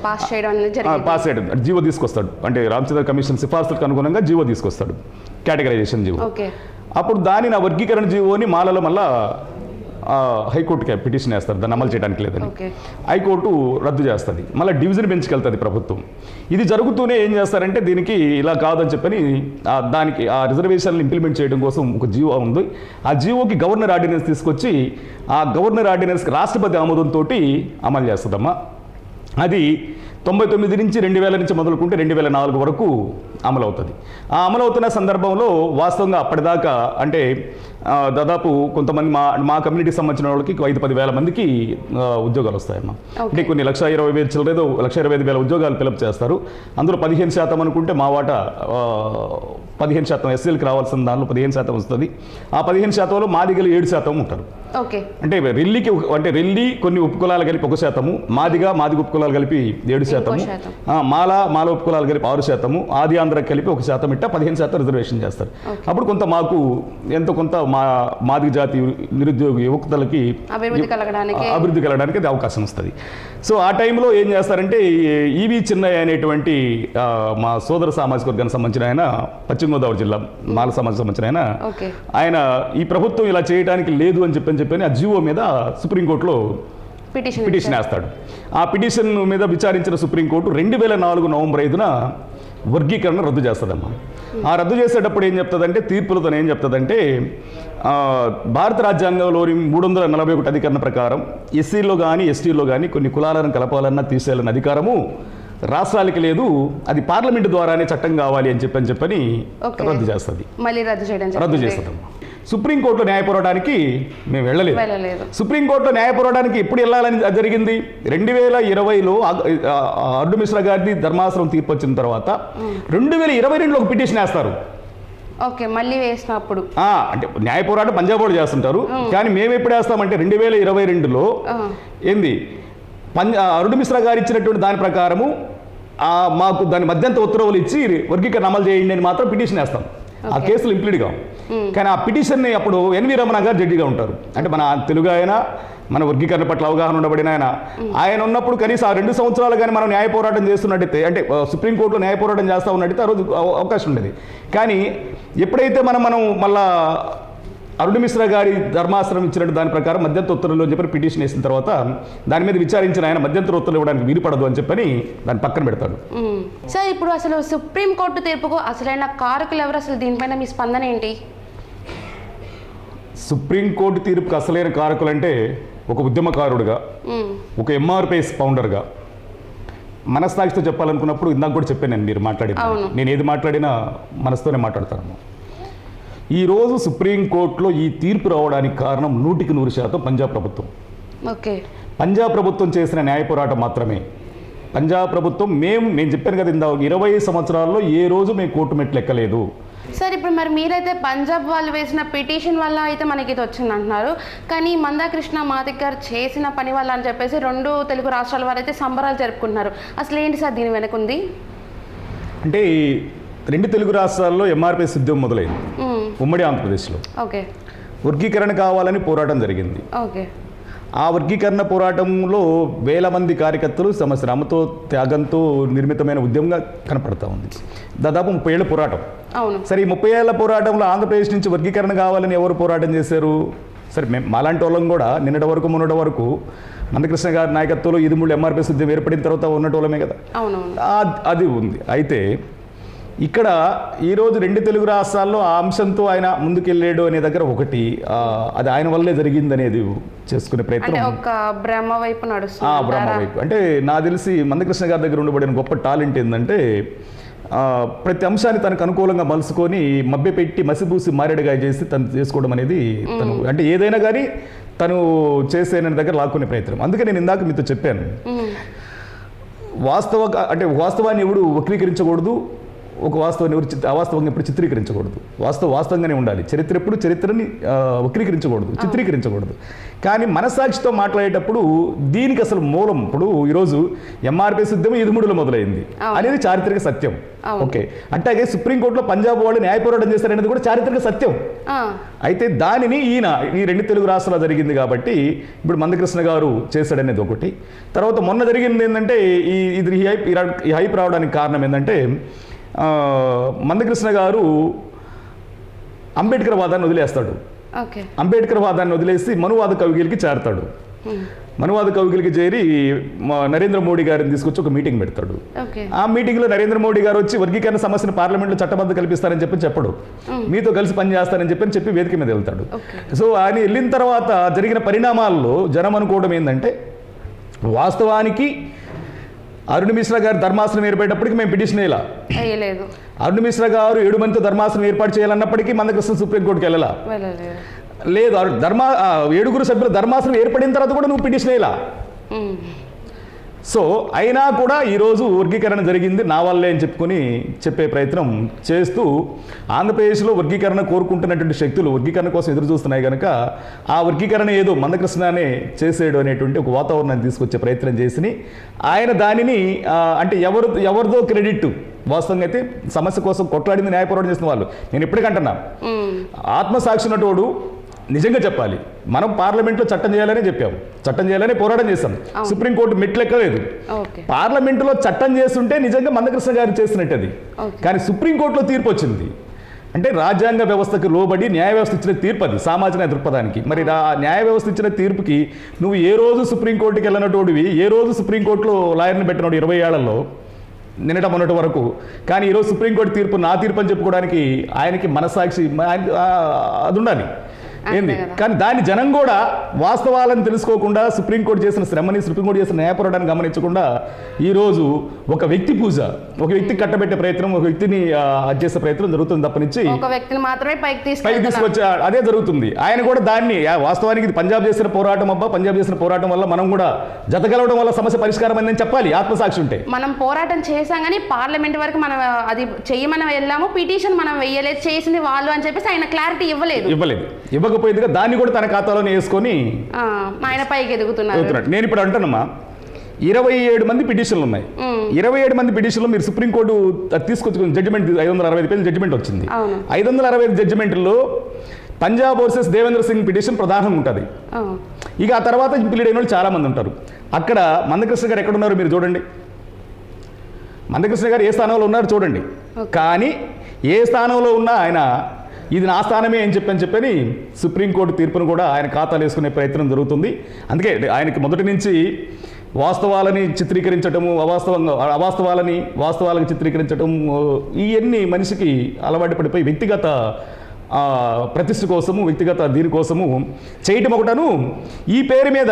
పాస్ చేయడం జీవో తీసుకొస్తాడు. అంటే రామచంద్ర కమిషన్ సిఫార్సులకు అనుగుణంగా జీవో తీసుకొస్తాడు, కేటగరైజేషన్ జీవో. అప్పుడు దాని వర్గీకరణ జీవోని మాలలో మళ్ళా హైకోర్టుకి పిటిషన్ వేస్తారు, దాన్ని అమలు చేయడానికి లేదని. హైకోర్టు రద్దు చేస్తుంది, మళ్ళీ డివిజన్ బెంచ్కి వెళ్తుంది ప్రభుత్వం. ఇది జరుగుతూనే ఏం చేస్తారంటే దీనికి ఇలా కాదని చెప్పని దానికి ఆ రిజర్వేషన్లు ఇంప్లిమెంట్ చేయడం కోసం ఒక జీవో ఉంది. ఆ జీవోకి గవర్నర్ ఆర్డినెన్స్ తీసుకొచ్చి ఆ గవర్నర్ ఆర్డినెన్స్కి రాష్ట్రపతి ఆమోదంతో అమలు చేస్తుందమ్మా. అది 99 నుంచి 2000 నుంచి మొదలుకుంటే 2004 వరకు అమలవుతుంది. ఆ అమలవుతున్న సందర్భంలో వాస్తవంగా అప్పటిదాకా అంటే దాదాపు కొంతమంది మా కమ్యూనిటీకి సంబంధించిన వాళ్ళకి 5-10 వేల మందికి ఉద్యోగాలు వస్తాయమ్మా. అంటే కొన్ని 1,20,000 చిల్లరేదో 1,25,000 ఉద్యోగాలు ఫిలప్ చేస్తారు. అందులో 15% అనుకుంటే మా వాటా 15% ఎస్సీలకు రావాల్సిన దానిలో 15% వస్తుంది. ఆ 15%లో మాదిగలు 7% ఉంటారు. అంటే రెల్లి కొన్ని ఉపకులాలు కలిపి 1%, మాదిగ ఉపకులాలు కలిపి 7%, మాల ఉపకులాలు కలిపి 6%, ఆది ఆంధ్రకి కలిపి 1% ఇట్ట 15% రిజర్వేషన్ చేస్తారు. అప్పుడు కొంత మాకు ఎంతో కొంత మాదిగ జాతి నిరుద్యోగ యువకులకి అభివృద్ధి కలగడానికి అది అవకాశం వస్తుంది. సో ఆ టైంలో ఏం చేస్తారంటే ఈవి చిన్నయ్య అనేటువంటి మా సోదర సామాజిక వర్గానికి సంబంధించిన ఆయన, పశ్చిమ గోదావరి జిల్లా మాల సమాజం సంబంధించిన ఆయన ఈ ప్రభుత్వం ఇలా చేయడానికి లేదు అని చెప్పని ఆ జీవో మీద సుప్రీంకోర్టులో పిటిషన్ వేస్తాడు. ఆ పిటిషన్ మీద విచారించిన సుప్రీంకోర్టు 2004 నవంబర్ 5న వర్గీకరణ రద్దు చేస్తుందమ్మా. ఆ రద్దు చేసేటప్పుడు ఏం చెప్తుందంటే తీర్పులతో ఏం చెప్తుందంటే భారత రాజ్యాంగంలోని 341 అధికరణ ప్రకారం ఎస్సీలో కానీ ఎస్టీలో కానీ కొన్ని కులాలను కలపాలన్నా తీసేయాలన్న అధికారము రాష్ట్రాలకి లేదు, అది పార్లమెంటు ద్వారానే చట్టం కావాలి అని చెప్పని రద్దు చేస్తుంది, రద్దు చేస్తుంది. సుప్రీంకోర్టులో న్యాయ పోరాటానికి మేము వెళ్ళలేదు. సుప్రీంకోర్టులో న్యాయ పోరాటానికి ఎప్పుడు వెళ్ళాలని జరిగింది? 2020లో అర్డు మిశ్రా గారిది ధర్మాసనం తీర్పు వచ్చిన తర్వాత 2022లో ఒక పిటిషన్ వేస్తారు. మళ్ళీ వేసినప్పుడు అంటే న్యాయ పోరాటం పంజాబ్ వాళ్ళు చేస్తుంటారు, కానీ మేము ఎప్పుడు వేస్తామంటే 2022లో ఏంది అరుణ్ మిశ్రా గారు ఇచ్చినటువంటి దాని ప్రకారము మాకు దాని మధ్యంత ఉత్తర్వులు ఇచ్చి వర్గీకరణ అమలు చేయండి అని మాత్రం పిటిషన్ వేస్తాం. ఆ కేసులు ఇంప్లీడ్గా, కానీ ఆ పిటిషన్ని అప్పుడు ఎన్వి రమణ గారు జడ్జిగా ఉంటారు. అంటే మన తెలుగు ఆయన, మన వర్గీకరణ పట్ల అవగాహన ఉండబడిన ఆయన ఉన్నప్పుడు కనీసం ఆ 2 సంవత్సరాలు కానీ మనం న్యాయ పోరాటం చేస్తున్నట్టయితే, అంటే సుప్రీంకోర్టులో న్యాయ పోరాటం చేస్తూ ఉన్నట్టయితే ఆ రోజు అవకాశం ఉండేది. కానీ ఎప్పుడైతే మనం మళ్ళా అరుణ్ మిశ్రా గారి ధర్మాసనం ఇచ్చినట్టు దాని ప్రకారం మధ్యంతర ఉత్తర్వులు అని చెప్పి పిటిషన్ వేసిన తర్వాత దాని మీద విచారించిన ఆయన మధ్యంతర ఉత్తర్వులు ఇవ్వడానికి వీలుపడదు అని చెప్పని దాన్ని పక్కన పెడతాడు. సార్, ఇప్పుడు అసలు సుప్రీంకోర్టు తీర్పుకు అసలైన కారకులు ఎవరు? అసలు దీనిపైన మీ స్పందన ఏంటి? సుప్రీంకోర్టు తీర్పుకు అసలైన కారకులు అంటే ఒక ఉద్యమకారుడుగా, ఒక ఎంఆర్పిఎస్ ఫౌండర్గా మనస్సాక్షితో చెప్పాలనుకున్నప్పుడు ఇందాక కూడా చెప్పాను మీరు నేను ఏది మాట్లాడినా మనసుతోనే మాట్లాడతాను. ఈరోజు సుప్రీంకోర్టులో ఈ తీర్పు రావడానికి కారణం 100% పంజాబ్ ప్రభుత్వం. పంజాబ్ ప్రభుత్వం చేసిన న్యాయ పోరాటం మాత్రమే. పంజాబ్ ప్రభుత్వం నేను చెప్పాను కదా ఇందాక 20 సంవత్సరాల్లో ఏ రోజు మేము కోర్టు మెట్లు ఎక్కలేదు. సార్ ఇప్పుడు మరి మీరైతే పంజాబ్ వాళ్ళు వేసిన పిటిషన్ వల్ల అయితే మనకి ఇది వచ్చింది అంటున్నారు, కానీ మందాకృష్ణ మాదిక్ గారు చేసిన పని వల్ల అని చెప్పేసి 2 తెలుగు రాష్ట్రాల వారు అయితే సంబరాలు జరుపుకుంటున్నారు. అసలు ఏంటి సార్ దీని వెనకుంది? అంటే ఈ 2 తెలుగు రాష్ట్రాల్లో ఎంఆర్పిఎస్ ఉద్యమం మొదలైంది. ఉమ్మడి ఆంధ్రప్రదేశ్లో ఓకే, వర్గీకరణ కావాలని పోరాటం జరిగింది. ఓకే. ఆ వర్గీకరణ పోరాటంలో వేల మంది కార్యకర్తలు తమ శ్రమతో త్యాగంతో నిర్మితమైన ఉద్యమంగా కనపడతా ఉంది. దాదాపు 30 ఏళ్ళ పోరాటం. అవును. సరే, ఈ 30 ఏళ్ల పోరాటంలో ఆంధ్రప్రదేశ్ నుంచి వర్గీకరణ కావాలని ఎవరు పోరాటం చేశారు? సరే, మేము మాలాంటి వాళ్ళం కూడా మొన్నటి వరకు మందకృష్ణ గారి నాయకత్వంలో 7 ఎంఆర్పిఎస్ ఉద్యమం ఏర్పడిన తర్వాత ఉన్నటోళ్ళమే కదా. అవునవును. అది ఉంది. అయితే ఇక్కడ ఈరోజు 2 తెలుగు రాష్ట్రాల్లో ఆ అంశంతో ఆయన ముందుకెళ్ళాడు అనే దగ్గర ఒకటి, అది ఆయన వల్లే జరిగింది అనేది చేసుకునే ప్రయత్నం. ఒక బ్రహ్మ వైపు నడుస్తుంది. బ్రహ్మ వైపు అంటే నాకు తెలిసి మందకృష్ణ గారి దగ్గర ఉండబడిన గొప్ప టాలెంట్ ఏంటంటే ప్రతి అంశాన్ని తనకు అనుకూలంగా మలుసుకొని మభ్యపెట్టి మసిబూసి మారేడుగా చేసి తను చేసుకోవడం అనేది తను అంటే ఏదైనా కానీ తను చేసే దగ్గర లాక్కునే ప్రయత్నం. అందుకే నేను ఇందాక మీతో చెప్పాను, వాస్తవాన్ని ఎవడు వక్రీకరించకూడదు, ఒక వాస్తవాన్ని అవాస్తవంగా ఎప్పుడు చిత్రీకరించకూడదు. వాస్తవంగానే ఉండాలి. చరిత్ర ఎప్పుడు చరిత్రని వక్రీకరించకూడదు, చిత్రీకరించకూడదు. కానీ మనసాక్షితో మాట్లాడేటప్పుడు దీనికి అసలు మూలం ఇప్పుడు ఈరోజు ఎంఆర్పిఎస్ ఉద్యమం 13లో మొదలైంది అనేది చారిత్రక సత్యం. ఓకే, అట్లాగే సుప్రీంకోర్టులో పంజాబ్ వాళ్ళు న్యాయ పోరాటం చేశారనేది కూడా చారిత్రక సత్యం. అయితే దానిని ఈ 2 తెలుగు రాష్ట్రాల్లో జరిగింది కాబట్టి ఇప్పుడు మందకృష్ణ గారు చేశాడనేది ఒకటి. తర్వాత మొన్న జరిగింది ఏంటంటే ఈ హైప్ రావడానికి కారణం ఏంటంటే మందకృష్ణ గారు అంబేద్కర్ వాదాన్ని వదిలేస్తాడు. అంబేద్కర్ వాదాన్ని వదిలేసి మనువాద కవిగిలికి చేరతాడు. మనువాద కవిగిలికి చేరి నరేంద్ర మోడీ గారిని తీసుకొచ్చి ఒక మీటింగ్ పెడతాడు. ఆ మీటింగ్లో నరేంద్ర మోడీ గారు వచ్చి వర్గీకరణ సమస్యను పార్లమెంట్లో చట్టబద్ధ కల్పిస్తారని చెప్పడు, మీతో కలిసి పనిచేస్తారని చెప్పి వేదిక మీద వెళ్తాడు. సో ఆయన వెళ్ళిన తర్వాత జరిగిన పరిణామాల్లో జనం అనుకోవడం ఏంటంటే, వాస్తవానికి అరుణ్ మిశ్రా గారు ధర్మాసనం ఏర్పడేటప్పటికి మేము పిటిషన్ వేయలేదు. అరుణ్ మిశ్రా గారు 7 మందితో ధర్మాసనం ఏర్పాటు చేయాలన్నప్పటికీ మందకృష్ణ సుప్రీంకోర్టుకి వెళ్ళలేదు. 7 సభ్యుల ధర్మాసనం ఏర్పడిన తర్వాత కూడా నువ్వు పిటిషన్ వేయలా. సో అయినా కూడా ఈరోజు వర్గీకరణ జరిగింది నా వల్లే అని చెప్పే ప్రయత్నం చేస్తూ ఆంధ్రప్రదేశ్లో వర్గీకరణ కోరుకుంటున్నటువంటి శక్తులు వర్గీకరణ కోసం ఎదురు చూస్తున్నాయి కనుక ఆ వర్గీకరణ ఏదో మందకృష్ణనే చేసేయడం అనేటువంటి ఒక వాతావరణాన్ని తీసుకొచ్చే ప్రయత్నం చేసి ఆయన దానిని అంటే ఎవరిదో క్రెడిట్. వాస్తవంగా అయితే సమస్య కోసం కొట్లాడింది న్యాయ పోరాటం చేసిన వాళ్ళు. నేను ఇప్పటికంటున్నా, ఆత్మసాక్షి ఉన్నటోడు నిజంగా చెప్పాలి, మనం పార్లమెంట్లో చట్టం చేయాలనే చెప్పాము, చట్టం చేయాలనే పోరాటం చేస్తాం. సుప్రీంకోర్టు మెట్లెక్కలేదు. పార్లమెంటులో చట్టం చేస్తుంటే నిజంగా మందకృష్ణ గారు చేసినట్టు అది. కానీ సుప్రీంకోర్టులో తీర్పు వచ్చింది అంటే రాజ్యాంగ వ్యవస్థకు లోబడి న్యాయ వ్యవస్థ ఇచ్చిన తీర్పు అది, సామాజిక దృక్పథానికి. మరి న్యాయ వ్యవస్థ ఇచ్చిన తీర్పుకి నువ్వు ఏ రోజు సుప్రీంకోర్టుకి వెళ్ళినటోడివి, ఏ రోజు సుప్రీంకోర్టులో లాయర్ని పెట్టినోడు 20 ఏళ్లలో మొన్నటి వరకు. కానీ ఈరోజు సుప్రీంకోర్టు తీర్పు నా తీర్పు అని చెప్పుకోవడానికి ఆయనకి మనసాక్షి అది ఉండాలి ఏంది. కానీ దాన్ని జనం కూడా వాస్తవాలను తెలుసుకోకుండా సుప్రీంకోర్టు చేసిన శ్రమని, సుప్రీంకోర్టు చేసిన న్యాయ పోరాటాన్ని గమనించకుండా ఈరోజు ఒక వ్యక్తి పూజ, ఒక వ్యక్తికి కట్టబెట్టే ప్రయత్నం, ఒక వ్యక్తిని చేసే ప్రయత్నం జరుగుతుంది తప్పనిచ్చి ఒక వ్యక్తిని మాత్రమే పైకి తీసుకొచ్చే అదే జరుగుతుంది. ఆయన కూడా దాన్ని వాస్తవానికి పంజాబ్ చేసిన పోరాటం పంజాబ్ చేసిన పోరాటం వల్ల మనం కూడా జతగలవడం వల్ల సమస్య పరిష్కారం అయిందని చెప్పాలి ఆత్మసాక్షి ఉంటే. మనం పోరాటం చేసాం కానీ పార్లమెంట్ వరకు మనం అది చెయ్యమని వెళ్ళాము, పిటిషన్ మనం వెయ్యలేదు, చేసింది వాళ్ళు అని చెప్పేసి ఆయన క్లారిటీ ఇవ్వకపోయిందిగా దాన్ని కూడా తన ఖాతాలోనే వేసుకొని ఆయన పైకి ఎదుగుతున్నారు. నేను ఇప్పుడు అంటున్నామా, 27 మంది పిటిషన్లు ఉన్నాయి. 27 మంది పిటిషన్లు మీరు సుప్రీంకోర్టు తీసుకొచ్చుకున్న జడ్జిమెంట్ 565 పేజీల జడ్జిమెంట్ వచ్చింది. 565 జడ్జిమెంట్లో పంజాబ్ వర్సెస్ దేవేంద్ర సింగ్ పిటిషన్ ప్రధానంగా ఉంటుంది. ఇక ఆ తర్వాత ఇంప్లీడ్ అయిన వాళ్ళు చాలా మంది ఉంటారు. అక్కడ మందకృష్ణ గారు ఎక్కడున్నారు మీరు చూడండి, మందకృష్ణ గారు ఏ స్థానంలో ఉన్నారు చూడండి. కానీ ఏ స్థానంలో ఉన్నా ఆయన ఇది నా స్థానమే అని చెప్పని సుప్రీంకోర్టు తీర్పును కూడా ఆయన ఖాతాలు వేసుకునే ప్రయత్నం జరుగుతుంది. అందుకే ఆయనకి మొదటి నుంచి వాస్తవాలని చిత్రీకరించటము, వాస్తవాలను చిత్రీకరించటం, ఇవన్నీ మనిషికి అలవాటు పడిపోయి వ్యక్తిగత ప్రతిష్ఠ కోసము, వ్యక్తిగత దీనికోసము చేయటం ఒకటను, ఈ పేరు మీద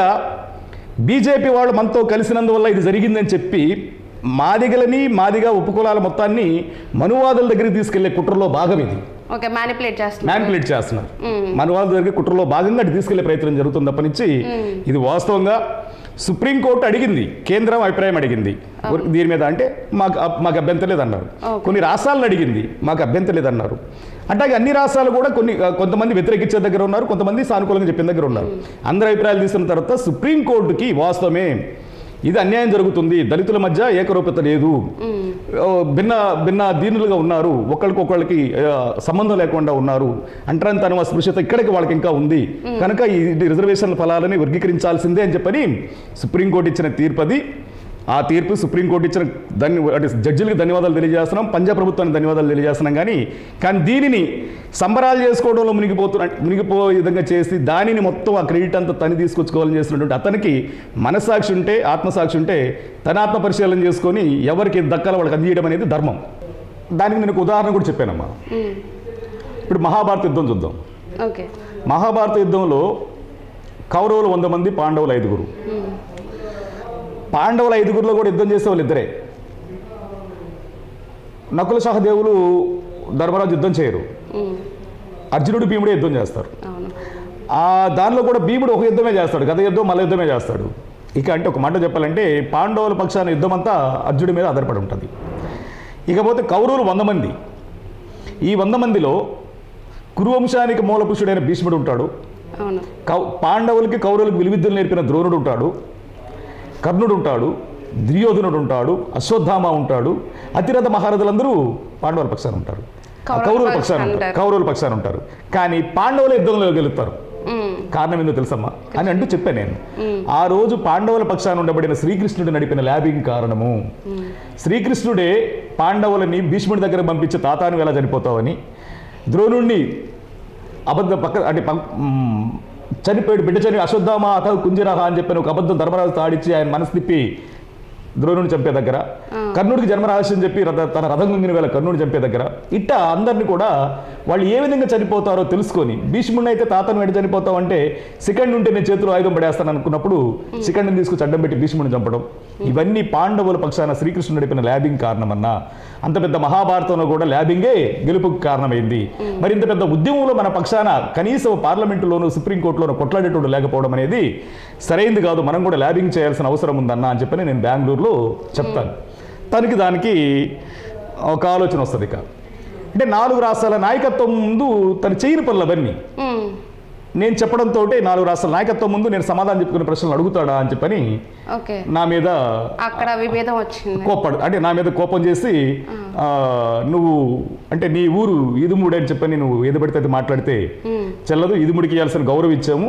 బీజేపీ వాళ్ళు మనతో కలిసినందువల్ల ఇది జరిగిందని చెప్పి మాదిగ ఉపకులాల మొత్తాన్ని మనువాదుల దగ్గరికి తీసుకెళ్లే కుట్రలో భాగం ఇది. మ్యానిపులేట్ చేస్తున్నారు. మనువాదుల దగ్గర కుట్రలో భాగంగా తీసుకెళ్లే ప్రయత్నం జరుగుతుంది తప్పనిచ్చి ఇది వాస్తవంగా సుప్రీంకోర్టు అడిగింది, కేంద్రం అభిప్రాయం అడిగింది దీని మీద, అంటే మాకు అభ్యంతరం లేదన్నారు. కొన్ని రాష్ట్రాలను అడిగింది, మాకు అభ్యంతరం లేదన్నారు. అంటే అన్ని రాష్ట్రాలు కూడా కొంతమంది వ్యతిరేకించే దగ్గర ఉన్నారు, కొంతమంది సానుకూలంగా చెప్పిన దగ్గర ఉన్నారు. అందరి అభిప్రాయాలు తీసుకున్న తర్వాత సుప్రీంకోర్టుకి వాస్తవమే ఇది అన్యాయం జరుగుతుంది, దళితుల మధ్య ఏకరూపత లేదు, భిన్న దీనులుగా ఉన్నారు, ఒకళ్ళకి సంబంధం లేకుండా ఉన్నారు, అంటరానితనం స్పృశ్యత ఇక్కడికి వాళ్ళకి ఇంకా ఉంది కనుక ఈ రిజర్వేషన్ల ఫలాలని వర్గీకరించాల్సిందే అని చెప్పని సుప్రీంకోర్టు ఇచ్చిన తీర్పది. ఆ తీర్పు సుప్రీంకోర్టు ఇచ్చిన అంటే జడ్జిలకు ధన్యవాదాలు తెలియజేస్తున్నాం, పంజాబ్ ప్రభుత్వానికి ధన్యవాదాలు తెలియజేస్తున్నాం. కానీ దీనిని సంబరాలు చేసుకోవడంలో మునిగిపోయే విధంగా చేసి దానిని మొత్తం ఆ క్రెడిట్ అంతా తను తీసుకొచ్చుకోవాలని చేస్తున్నటువంటి అతనికి మనస్సాక్షి ఉంటే, ఆత్మసాక్షి ఉంటే తన ఆత్మ పరిశీలన చేసుకొని ఎవరికి దక్కాలో వాళ్ళకి అందించడం అనేది ధర్మం. దానికి నేను ఒక ఉదాహరణ కూడా చెప్పానమ్మా. ఇప్పుడు మహాభారత యుద్ధం చూద్దాం. మహాభారత యుద్ధంలో కౌరవులు 100 మంది, పాండవులు 5. పాండవుల 5గురిలో కూడా యుద్ధం చేసే వాళ్ళు ఇద్దరే. నకుల సహదేవులు ధర్మరాజు యుద్ధం చేయరు, అర్జునుడు భీముడే యుద్ధం చేస్తారు. దానిలో కూడా భీముడు ఒక యుద్ధమే చేస్తాడు, గద యుద్ధం మల్ల యుద్ధమే చేస్తాడు. ఇక అంటే ఒక మాట చెప్పాలంటే పాండవుల పక్షాన యుద్ధం అంతా అర్జునుడి మీద ఆధారపడి ఉంటుంది. ఇకపోతే కౌరవులు 100 మంది. ఈ 100 మందిలో కురువంశానికి మూలపురుషుడైన భీష్ముడు ఉంటాడు, పాండవులకి కౌరవులకు విలువిద్యలు నేర్పిన ద్రోణుడు ఉంటాడు, కర్ణుడు ఉంటాడు, దుర్యోధనుడు ఉంటాడు, అశ్వత్థామ ఉంటాడు, అతిరథ మహారథులందరూ పాండవుల పక్షాన ఉంటారు, కౌరవుల పక్షాన ఉంటారు. కానీ పాండవుల యుద్ధంలో గెలుస్తారు. కారణం ఏందో తెలుసమ్మా అని అంటూ చెప్పాను నేను. ఆ రోజు పాండవుల పక్షాన ఉండబడిన శ్రీకృష్ణుడు నడిపిన ల్యాబింగ్ కారణము. శ్రీకృష్ణుడే పాండవులని భీష్ముడి దగ్గర పంపించి తాతాను ఎలా చనిపోతావని, ద్రోణుడిని చనిపోయాడు బిడ్డ అశ్వత్థామ అథ కుంజరహ అని చెప్పిన ఒక అబద్ధం ధర్మరాజు తాడిచ్చి ఆయన మనసు తిప్పి ద్రోణుని చంపే దగ్గర, కర్ణుడికి జన్మరహస్యం చెప్పి తన రథం గుంగిన వేళ కర్ణుడిని చంపే దగ్గర, ఇట్టా అందరినీ కూడా వాళ్ళు ఏ విధంగా చనిపోతారో తెలుసుకొని, భీష్ముడిని అయితే తాతను వెంట చనిపోతావు అంటే సెకండ్ ఉంటే నేను చేతిలో ఆయుధం పడేస్తాను అనుకున్నప్పుడు సెకండ్ని తీసుకొచ్చి అడ్డం పెట్టి భీష్ముడిని చంపడం, ఇవన్నీ పాండవుల పక్షాన శ్రీకృష్ణుడు నడిపిన ల్యాబింగ్ కారణమన్నా. అంత పెద్ద మహాభారతంలో కూడా ల్యాబింగే గెలుపుకు కారణమైంది. మరి ఇంత పెద్ద ఉద్యమంలో మన పక్షాన కనీసం పార్లమెంటులోనూ సుప్రీంకోర్టులోనూ కొట్లాడేటోడు లేకపోవడం అనేది సరైంది కాదు, మనం కూడా ల్యాబింగ్ చేయాల్సిన అవసరం ఉందన్నా అని చెప్పని నేను బెంగళూరులో చెప్తాను. దానికి ఒక ఆలోచన వస్తుంది. ఇక అంటే 4 రాష్ట్రాల నాయకత్వం ముందు తను చేయని పనులు అవన్నీ నేను చెప్పడంతో 4 రాష్ట్రాల నాయకత్వం ముందు నేను సమాధానం చెప్పుకునే ప్రశ్నలు అడుగుతాడా అని చెప్పని నా మీద అక్కడ విభేదం వచ్చింది, అంటే నా మీద కోపం చేసి నువ్వు అంటే నీ ఊరు ఇదుముడి అని చెప్పని నువ్వు ఏది పడితే అది మాట్లాడితే చెల్లదు, ఇదుముడికి ఇవ్వాల్సిన గౌరవం ఇచ్చాము,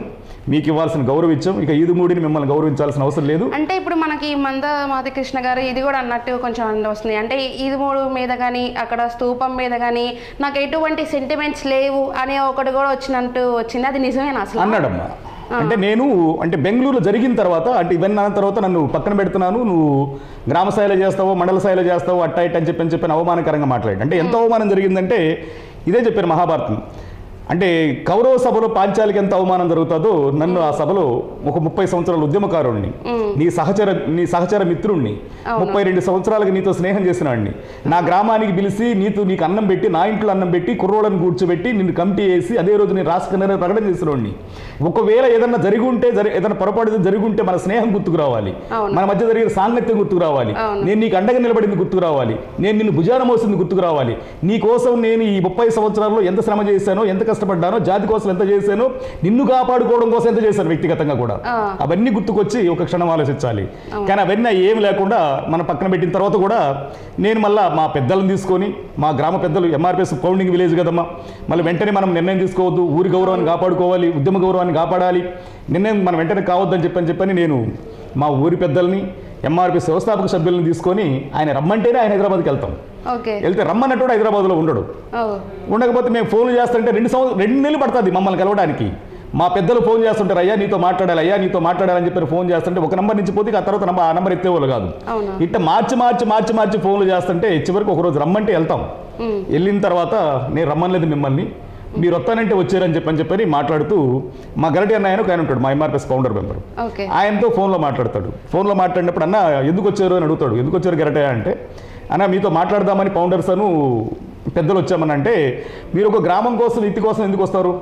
మీకు ఇవ్వాల్సిన గౌరవం ఇచ్చాము, ఇక ఈదుమూడిని మిమ్మల్ని గౌరవించాల్సిన అవసరం లేదు. అంటే ఇప్పుడు మనకి మాధవి కృష్ణ గారు ఇది కూడా అన్నట్టు కొంచెం వస్తుంది. అంటే ఈదుమూడు మీద కానీ అక్కడ స్తూపం మీద కానీ నాకు ఎటువంటి సెంటిమెంట్స్ లేవు అనే ఒకటి కూడా వచ్చినట్టు వచ్చింది, అది నిజమేనా అసలు అన్నాడమ్మా. అంటే నేను అంటే బెంగళూరులో జరిగిన తర్వాత అంటే ఇవన్నీ అన్న తర్వాత నన్ను పక్కన పెడుతున్నాను, నువ్వు గ్రామ స్థాయిలో చేస్తావు, మండల స్థాయిలో చేస్తావు, అట్టా ఇట్ట అని చెప్పని అవమానకరంగా మాట్లాడి, అంటే ఎంత అవమానం జరిగిందంటే ఇదే చెప్పారు మహాభారతం. అంటే కౌరవ సభలో పాంచాలికి ఎంత అవమానం జరుగుతుందో నన్ను ఆ సభలో ఒక 30 సంవత్సరాల ఉద్యమకారుణ్ణి, నీ సహచర మిత్రుణ్ణి, 32 సంవత్సరాలకు నీతో స్నేహం చేసిన వాడిని నా గ్రామానికి పిలిచి నీకు అన్నం పెట్టి, నా ఇంట్లో అన్నం పెట్టి, కుర్రోళ్ళని కూర్చోబెట్టి నిన్ను కమిటీ వేసి అదే రోజు నేను రాష్ట్ర ప్రకటన చేసిన వాడిని. ఒకవేళ ఏదన్నా ఏదైనా పొరపాటు జరిగి ఉంటే మన స్నేహం గుర్తుకు రావాలి, మన మధ్య జరిగిన సాంగత్యం గుర్తుకు రావాలి, నేను నీకు అండగా నిలబడింది గుర్తుకు రావాలి, నేను నిన్ను భుజాన మోసింది గుర్తుకు రావాలి, నీ కోసం నేను ఈ 30 సంవత్సరాల్లో ఎంత శ్రమ చేశానో, ఎంత కష్టపడ్డానో, జాతి కోసం ఎంత చేశానో, నిన్ను కాపాడుకోవడం కోసం ఎంత చేశాను వ్యక్తిగతంగా కూడా, అవన్నీ గుర్తుకొచ్చి ఒక క్షణం ఆలోచించాలి. కానీ అవన్నీ ఏమి లేకుండా మన పక్కన పెట్టిన తర్వాత కూడా నేను మళ్ళీ మా పెద్దలను తీసుకొని, మా గ్రామ పెద్దలు ఎంఆర్పిఎస్ ఫౌండింగ్ విలేజ్ కదమ్మా, మళ్ళీ వెంటనే మనం నిర్ణయం తీసుకోవద్దు, ఊరి గౌరవాన్ని కాపాడుకోవాలి, ఉద్యమ గౌరవాన్ని కాపాడాలి, నిర్ణయం మనం వెంటనే కావద్దని చెప్పని నేను మా ఊరి పెద్దల్ని ఎంఆర్పిఎస్ వ్యవస్థాపక సభ్యులను తీసుకొని ఆయన రమ్మంటేనే ఆయన హైదరాబాద్కి వెళ్తాం. వెళ్తే రమ్మన్నట్టు హైదరాబాద్లో ఉండడు, ఉండకపోతే మేము ఫోన్లు చేస్తుంటే 2 నెలలు పడుతుంది మమ్మల్ని కలవడానికి. మా పెద్దలు ఫోన్ చేస్తుంటారు, అయ్యా నీతో మాట్లాడాలని చెప్పి ఫోన్ చేస్తుంటే ఒక నెంబర్ నుంచి పోతే ఆ తర్వాత ఆ నెంబర్ ఎత్తేవాళ్ళు కాదు. ఇట్లా మార్చి ఫోన్లు చేస్తుంటే చివరికి ఒకరోజు రమ్మంటే వెళ్తాం. వెళ్ళిన తర్వాత నేను రమ్మనలేదు మిమ్మల్ని, మీరు వస్తానంటే వచ్చారని చెప్పని మాట్లాడుతూ మా గరటి అన్న ఆయన ఉంటాడు, మా ఎంఆర్పిఎస్ ఫౌండర్ మెంబర్, ఆయనతో ఫోన్లో మాట్లాడతాడు. ఫోన్లో మాట్లాడినప్పుడు అన్న ఎందుకు వచ్చారు అని అడుగుతాడు. ఎందుకు వచ్చారు గరటయ్య అంటే, అన్న మీతో మాట్లాడదామని ఫౌండర్స్ అను పెద్దలు వచ్చామని అంటే, మీరు ఒక గ్రామం కోసం వ్యక్తి కోసం ఎందుకు వస్తారు,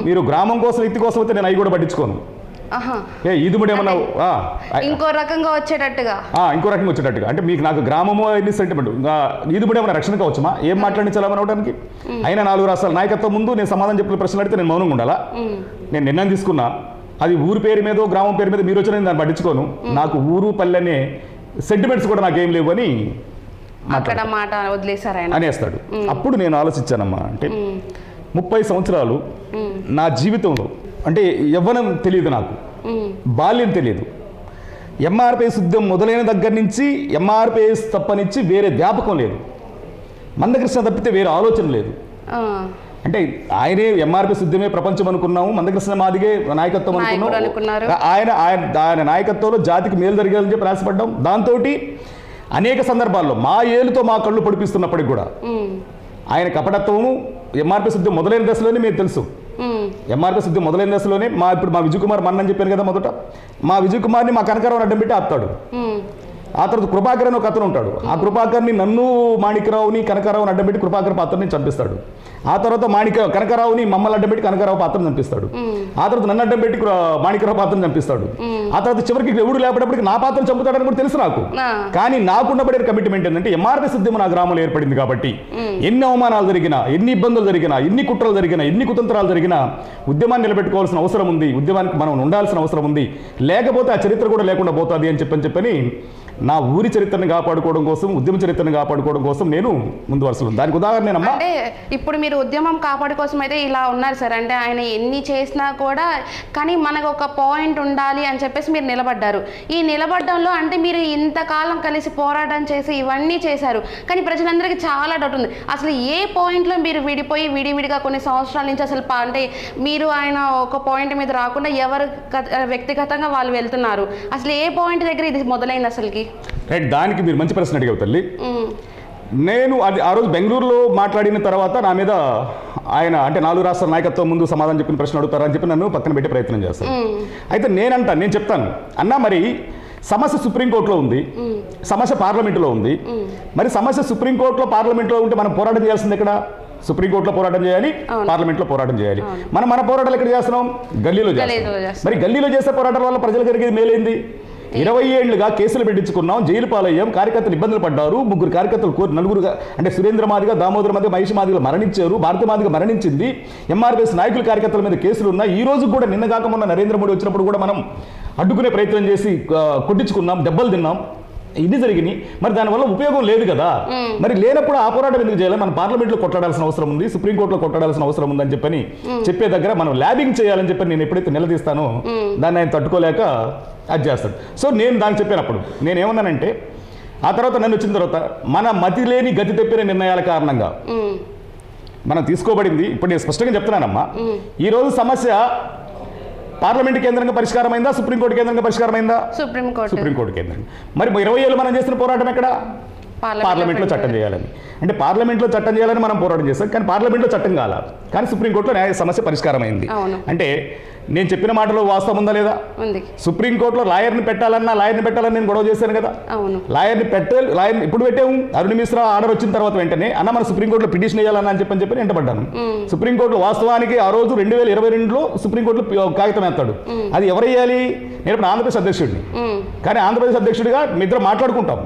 మీరు గ్రామం కోసం వ్యక్తి కోసం అయితే నేను అవి కూడా పట్టించుకోను, ఆహా. ఈదుముడి ఏమన్నా ఇంకో రకంగా వచ్చేటట్టుగా ఇంకో రకంగా వచ్చేటట్టుగా అంటే మీకు నాకు గ్రామము ఎన్ని సెంటిమెంట్ ఈదుముడి ఏమైనా రక్షణ కావచ్చుమా ఏం మాట్లాడించాలని అవడానికి అయినా 4 రాష్ట్రాల నాయకత్వం ముందు నేను సమాధానం చెప్పిన ప్రశ్నలు అడిగితే నేను మౌనంగా ఉండాలా? నేను నిర్ణయం తీసుకున్నా, అది ఊరు పేరు మీదో గ్రామం పేరు మీద మీరు వచ్చిన దాన్ని పట్టించుకోను, నాకు ఊరు పల్లె అనే సెంటిమెంట్స్ కూడా నాకేం లేవు అని అక్కడ మాట వదిలేశారు ఆయన అనేస్తాడు. అప్పుడు నేను ఆలోచించానమ్మా, అంటే 30 సంవత్సరాలు నా జీవితంలో అంటే యవ్వనం తెలియదు, నాకు బాల్యం తెలియదు. ఎంఆర్పిఎస్ ఉద్యమం మొదలైన దగ్గర నుంచి ఎంఆర్పిఎస్ తప్పనిచ్చి వేరే వ్యాపకం లేదు, మందకృష్ణ తప్పితే వేరే ఆలోచన లేదు. అంటే ఆయనే ఎంఆర్పిఎస్ ఉద్యమే ప్రపంచం అనుకున్నాము, మందకృష్ణ మాదిగే నాయకత్వం అనుకున్నాము. ఆయన నాయకత్వంలో జాతికి మేలు జరిగాలని చెప్పి రాసిపడ్డాం. దాంతో అనేక సందర్భాల్లో మా ఏలుతో మా కళ్ళు పొడిపిస్తున్నప్పటికి కూడా ఆయన కపటత్వము ఎంఆర్పిఎస్ ఉద్యమం మొదలైన దశలోనే మీకు తెలుసు. ఎంఆర్పిఎస్ ఉద్యమం మొదలైన దశలోనే ఇప్పుడు మా విజయ్ కుమార్ మన్నని చెప్పాను కదా, మొదట మా విజయ్ కుమార్ని మా కనకరావుని అడ్డం పెట్టి ఆపుతాడు. ఆ తర్వాత కృపాకర్ అని ఒక అతను ఉంటాడు, ఆ కృపాకర్ని నన్ను మాణిక్యరావుని కనకరావుని అడ్డం పెట్టి కృపాకర్ పాత్రని చంపిస్తాడు. ఆ తర్వాత కనకరావుని మమ్మల్ని అడ్డం పెట్టి కనకరావు పాత్రను చంపిస్తాడు. ఆ తర్వాత నన్ను అడ్డం పెట్టి మాణిక్యరావు పాత్రను చంపిస్తాడు. ఆ తర్వాత చివరికి ఎవడు లేపటప్పటికి నా పాత్రను చంపుతాడని కూడా తెలుసు నాకు. కానీ నాకుండబడే కమిట్మెంట్ ఏంటంటే ఎంఆర్పిఎస్ ఉద్యమం నా గ్రామంలో ఏర్పడింది కాబట్టి ఎన్ని అవమానాలు జరిగినా, ఎన్ని ఇబ్బందులు జరిగినా, ఎన్ని కుట్రలు జరిగినా, ఎన్ని కుతంత్రాలు జరిగినా ఉద్యమాన్ని నిలబెట్టుకోవాల్సిన అవసరం ఉంది, ఉద్యమానికి మనం ఉండాల్సిన అవసరం ఉంది, లేకపోతే ఆ చరిత్ర కూడా లేకుండా పోతుంది అని చెప్పని నా ఊరి చరిత్రను కాపాడుకోవడం కోసం, ఉద్యమ చరిత్రను కాపాడుకోవడం కోసం నేను ముందు వరుసలో. దానికి ఉదాహరణ అంటే ఇప్పుడు మీరు ఉద్యమం కాపాడు కోసం అయితే ఇలా ఉన్నారు సార్, అంటే ఆయన ఎన్ని చేసినా కూడా కానీ మనకు ఒక పాయింట్ ఉండాలి అని చెప్పేసి మీరు నిలబడ్డారు. ఈ నిలబడ్డంలో అంటే మీరు ఇంతకాలం కలిసి పోరాటం చేసి ఇవన్నీ చేశారు, కానీ ప్రజలందరికీ చాలా డౌట్ ఉంది, అసలు ఏ పాయింట్లో మీరు విడిపోయి విడివిడిగా కొన్ని సంవత్సరాల నుంచి అసలు అంటే మీరు ఆయన ఒక పాయింట్ మీద రాకుండా ఎవరు వ్యక్తిగతంగా వాళ్ళు వెళ్తున్నారు, అసలు ఏ పాయింట్ దగ్గర ఇది మొదలైంది అసలుకి? రైట్, దానికి మీరు మంచి ప్రశ్న అడిగావు తల్లి. నేను ఆ రోజు బెంగళూరులో మాట్లాడిన తర్వాత నా మీద ఆయన అంటే 4 రాష్ట్రాల నాయకత్వం ముందు సమాధానం చెప్పిన ప్రశ్న అడుగుతారని చెప్పి నన్ను పక్కన పెట్టి ప్రయత్నం చేస్తాను. అయితే నేను చెప్తాను అన్నా, మరి సమస్య సుప్రీంకోర్టులో ఉంది, సమస్య పార్లమెంటులో ఉంది. మరి సమస్య సుప్రీంకోర్టులో పార్లమెంట్లో ఉంటే మనం పోరాటం చేయాల్సింది ఎక్కడ? సుప్రీంకోర్టులో పోరాటం చేయాలి, పార్లమెంట్లో పోరాటం చేయాలి. మన పోరాటాలు ఎక్కడ చేస్తున్నాం? గల్లీలో చేస్తాం. మరి గల్లీలో చేసే పోరాటాల వల్ల ప్రజలకు జరిగేది మేలేంది? 20 ఏళ్లుగా కేసులు పెట్టించుకున్నాం, జైలు పాలయ్యాం, కార్యకర్తలు ఇబ్బందులు పడ్డారు. 3 కార్యకర్తలు 4 అంటే సురేంద్ర మాదిగ, దామోదర మాదిగ, మహేష్ మాదిగలు మరణించారు, భారత మాదిగ మరణించింది. ఎంఆర్పిఎస్ నాయకుల కార్యకర్తల మీద కేసులు ఉన్నాయి. ఈ రోజు కూడా నిన్నగాక మొన్న నరేంద్ర మోడీ వచ్చినప్పుడు కూడా మనం అడ్డుకునే ప్రయత్నం చేసి కొట్టించుకున్నాం, దెబ్బలు తిన్నాం, ఇది జరిగినాయి. మరి దానివల్ల ఉపయోగం లేదు కదా. మరి లేనప్పుడు ఆ పోరాటం ఎందుకు చేయాలి? మనం పార్లమెంట్లో కొట్లాడాల్సిన అవసరం ఉంది, సుప్రీంకోర్టులో కొట్లాడాల్సిన అవసరం ఉందని చెప్పని చెప్పే దగ్గర మనం ల్యాబింగ్ చేయాలని చెప్పి నేను ఎప్పుడైతే నిలదీస్తానో దాన్ని ఆయన తట్టుకోలేక అది చేస్తాడు. సో నేను దానికి చెప్పినప్పుడు నేనేమన్నానంటే, ఆ తర్వాత నన్ను వచ్చిన తర్వాత మన మతి లేని గతి తప్పిన నిర్ణయాల కారణంగా మనం తీసుకోబడింది. ఇప్పుడు నేను స్పష్టంగా చెప్తున్నానమ్మా, ఈరోజు సమస్య పార్లమెంట్ కేంద్రంగా పరిష్కారమైందా, సుప్రీంకోర్టు కేంద్రంగా పరిష్కారమైందా? సుప్రీంకోర్టు కేంద్రంగా. మరి 20 ఏళ్ళు మనం చేసిన పోరాటం ఎక్కడ? పార్లమెంట్లో చట్టం చేయాలని. అంటే పార్లమెంట్లో చట్టం చేయాలని మనం పోరాటం చేస్తాం, కానీ పార్లమెంట్లో చట్టం కాల, కానీ సుప్రీంకోర్టులో న్యాయ సమస్య పరిష్కారమైంది. అంటే నేను చెప్పిన మాటలో వాస్తవం ఉందా లేదా? సుప్రీంకోర్టులో లాయర్ని పెట్టాలని నేను గొడవ చేశాను కదా. లాయర్ని ఇప్పుడు పెట్టాము. అరుణ్ మిశ్రా ఆర్డర్ వచ్చిన తర్వాత వెంటనే అన్న మన సుప్రీంకోర్టులో పిటిషన్ వేయాలన్నా అని చెప్పి వెంటబడ్డాను. సుప్రీంకోర్టులో వాస్తవానికి ఆ రోజు 2022లో సుప్రీంకోర్టులో కాగితం వేస్తాడు. అది ఎవరు వేయాలి? నేను ఇప్పుడు ఆంధ్రప్రదేశ్ అధ్యక్షుడిని, కానీ ఆంధ్రప్రదేశ్ అధ్యక్షుడిగా మీ ఇద్దరు మాట్లాడుకుంటాం.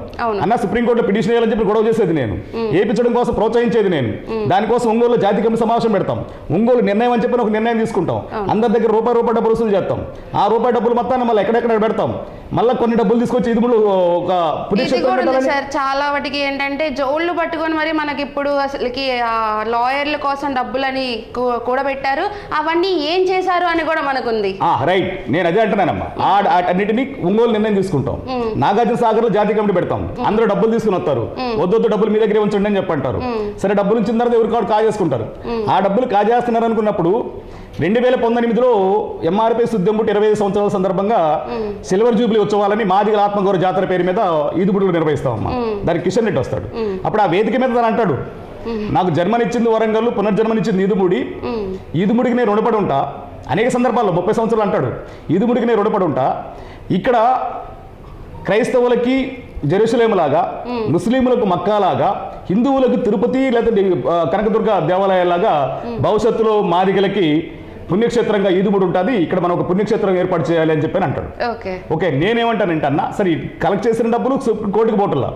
అన్న సుప్రీంకోర్టులో పిటిషన్ వేయాలని చెప్పి గొడవ చేసేది నేను, ఏపించడం కోసం ప్రోత్సహించేది నేను. దానికోసం ఒంగోలు జాతీయ కమిటీ సమావేశం పెడతాం, ఒంగోలు నిర్ణయం అని చెప్పి ఒక నిర్ణయం తీసుకుంటాం, అందరి దగ్గర రూపాయి డబ్బులు వసూలు చేస్తాం. ఆ రూపాయి డబ్బులు మొత్తాన్ని మళ్ళీ ఎక్కడెక్కడ పెడతాం, మళ్ళీ కొన్ని డబ్బులు తీసుకొచ్చి ఇదుములు ఒక సార్ చాలా వాటికి ఏంటంటే జోళ్ళు పట్టుకొని మరి మనకి ఇప్పుడు అసలుకి లాయర్ల కోసం డబ్బులని కూడా పెట్టారు, అవన్నీ ఏం చేశారు అని కూడా మనకుంది. రైట్, నేను అదే అంటున్నానమ్మా. అన్నిటినీ ఒంగోలు నిర్ణయం తీసుకుంటాం, నాగార్జున సాగర్ లో జాతీయ కమిటీ పెడతాం, అందరూ డబ్బులు తీసుకుని వస్తారు, వద్దొద్దు డబ్బులు మీ దగ్గరే ఉంచండి అని చెప్పంటారు. సరే, డబ్బులు ఇచ్చిన తర్వాత ఎవరికాడు కాజేసుకుంటారు. ఆ డబ్బులు కాజేస్తున్నారు అనుకున్నప్పుడు 2019లో ఎంఆర్పిఎస్ ఉద్యమం 25 సంవత్సరాల సందర్భంగా సిల్వర్ జూబ్లీ ఉత్సవాలని మాదిగల ఆత్మగౌరవ జాతర పేరు మీద ఈదుబుడులు నిర్వహిస్తామమ్మా. దానికి కిషన్ రెడ్డి వస్తాడు. అప్పుడు ఆ వేదిక మీద తను అంటాడు, నాకు జన్మనిచ్చింది వరంగల్, పునర్జన్మనిచ్చింది ఈదుముడికి నేను రుణపడి ఉంటా. అనేక సందర్భాల్లో 30 సంవత్సరాలు అంటాడు, ఈదుముడికి నేను రుణపడి ఉంటా. ఇక్కడ క్రైస్తవులకి జెరూసలేములాగా, ముస్లింలకు మక్కాలాగా, హిందువులకు తిరుపతి లేదా కనకదుర్గ దేవాలయాలాగా భవిష్యత్తులో మాదిగలకి పుణ్యక్షేత్రంగా ఈదుముడు ఉంటుంది, ఇక్కడ మనం ఒక పుణ్యక్షేత్రం ఏర్పాటు చేయాలి అని చెప్పి అంటాడు. ఓకే, నేనేమంటానంటే అన్న, సరే కలెక్ట్ చేసిన డబ్బులు కోర్టుకి పోవట్లా,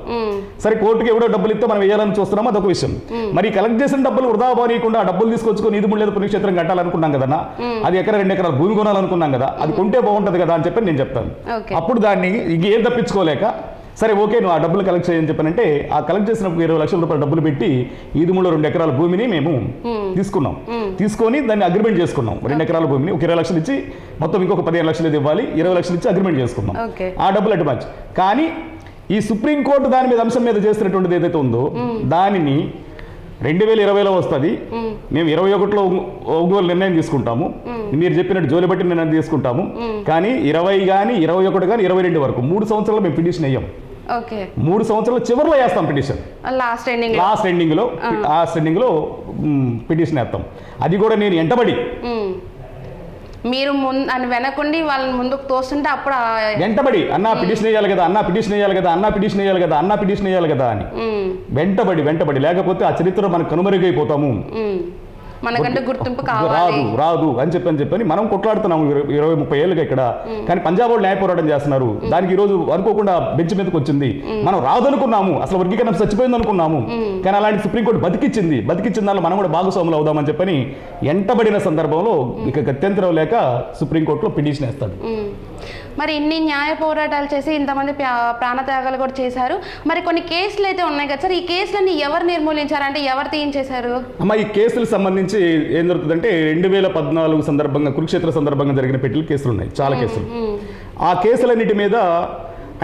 సరే కోర్టుకి ఎవడో డబ్బులు ఇస్తే మనం వేయాలని చూస్తున్నామో అదొక విషయం. మరి కలెక్ట్ చేసిన డబ్బులు వృధా పోనీయకుండా డబ్బులు తీసుకొచ్చుకొని ఈదుముడు లేదా పుణ్యక్షేత్రం కట్టాలనుకున్నాం కదా, అది ఎకరా 2 ఎకరాల భూమి కొనాలనుకున్నాం కదా, అది కొంటే బాగుంటది కదా అని చెప్పి నేను చెప్తాను. అప్పుడు దాన్ని ఇంకేం తప్పించుకోలేక, సరే ఓకే నువ్వు ఆ డబ్బులు కలెక్ట్ చేయని చెప్పానంటే, ఆ కలెక్ట్ చేసినప్పుడు 20 లక్షల రూపాయలు డబ్బులు పెట్టి ఈదుములో 2 ఎకరాల భూమిని మేము తీసుకున్నాం. తీసుకొని దాన్ని అగ్రిమెంట్ చేసుకున్నాం. 2 ఎకరాల భూమిని ఒక 20 లక్షలు ఇచ్చి మొత్తం ఇంకొక 15 లక్షలు ఇవ్వాలి, 20 లక్షలు ఇచ్చి అగ్రిమెంట్ చేసుకున్నాం. ఆ డబ్బులు అడ్వాన్స్. కానీ ఈ సుప్రీంకోర్టు దాని మీద అంశం మీద చేస్తున్నటువంటిది ఏదైతే ఉందో దానిని 2020లో వస్తుంది, మేము 21లో ఒంగోలు నిర్ణయం తీసుకుంటాము, మీరు చెప్పినట్టు జోలి బట్టి నిర్ణయం తీసుకుంటాము. కానీ 20 కానీ 21 కానీ 22 వరకు 3 సంవత్సరాలు మేము పిటిషన్ వేయం. 3 సంవత్సరాల చివరిలో వేస్తాం పిటిషన్, లాస్ట్ ఎండింగ్ లో పిటిషన్ వేస్తాం. అది కూడా నేను ఎంటబడి, మీరు వెనకుండి వాళ్ళని ముందుకు తోస్తుంటే అప్పుడు వెంటబడి అన్నా పిటిషన్ వేయాలి కదా, అన్నా పిటిషన్ వేయాలి కదా, అన్నా పిటిషన్ వేయాలి కదా, అన్నా పిటిషన్ వేయాలి కదా అని వెంటబడి, లేకపోతే ఆ చరిత్ర మనకు కనుమరుగైపోతాము, మనకంటే గుర్తింపు రాదు అని చెప్పని మనం కొట్లాడుతున్నాము 20-30 ఏళ్ళుగా ఇక్కడ. కానీ పంజాబ్ వాళ్ళు న్యాయ పోరాటం చేస్తున్నారు, దానికి ఈరోజు అనుకోకుండా బెంచ్ మీదకి వచ్చింది. మనం రాదనుకున్నాము, అసలు వర్గీకరణ చచ్చిపోయింది అనుకున్నాము, కానీ అలాంటి సుప్రీంకోర్టు బతికిచ్చింది దానిలో మనం కూడా భాగస్వాములు అవుదామని చెప్పని ఎంటబడిన సందర్భంలో ఇక గత్యంతరం లేక సుప్రీంకోర్టులో పిటిషన్ వేస్తాడు. మరి ఇన్ని న్యాయ పోరాటాలు చేసి ఇంతమంది ప్రాణత్యాగాలు కూడా చేశారు. మరి కొన్ని కేసులు అయితే ఉన్నాయి కదా సార్, ఈ కేసులన్నీ ఎవరు నిర్మూలించారు, అంటే ఎవరు తీయించేశారు? అమ్మ, ఈ కేసులకు సంబంధించి ఏం జరుగుతుందంటే 2014 సందర్భంగా కురుక్షేత్ర సందర్భంగా జరిగిన పెట్టిన కేసులు ఉన్నాయి, చాలా కేసులు. ఆ కేసులన్నిటి మీద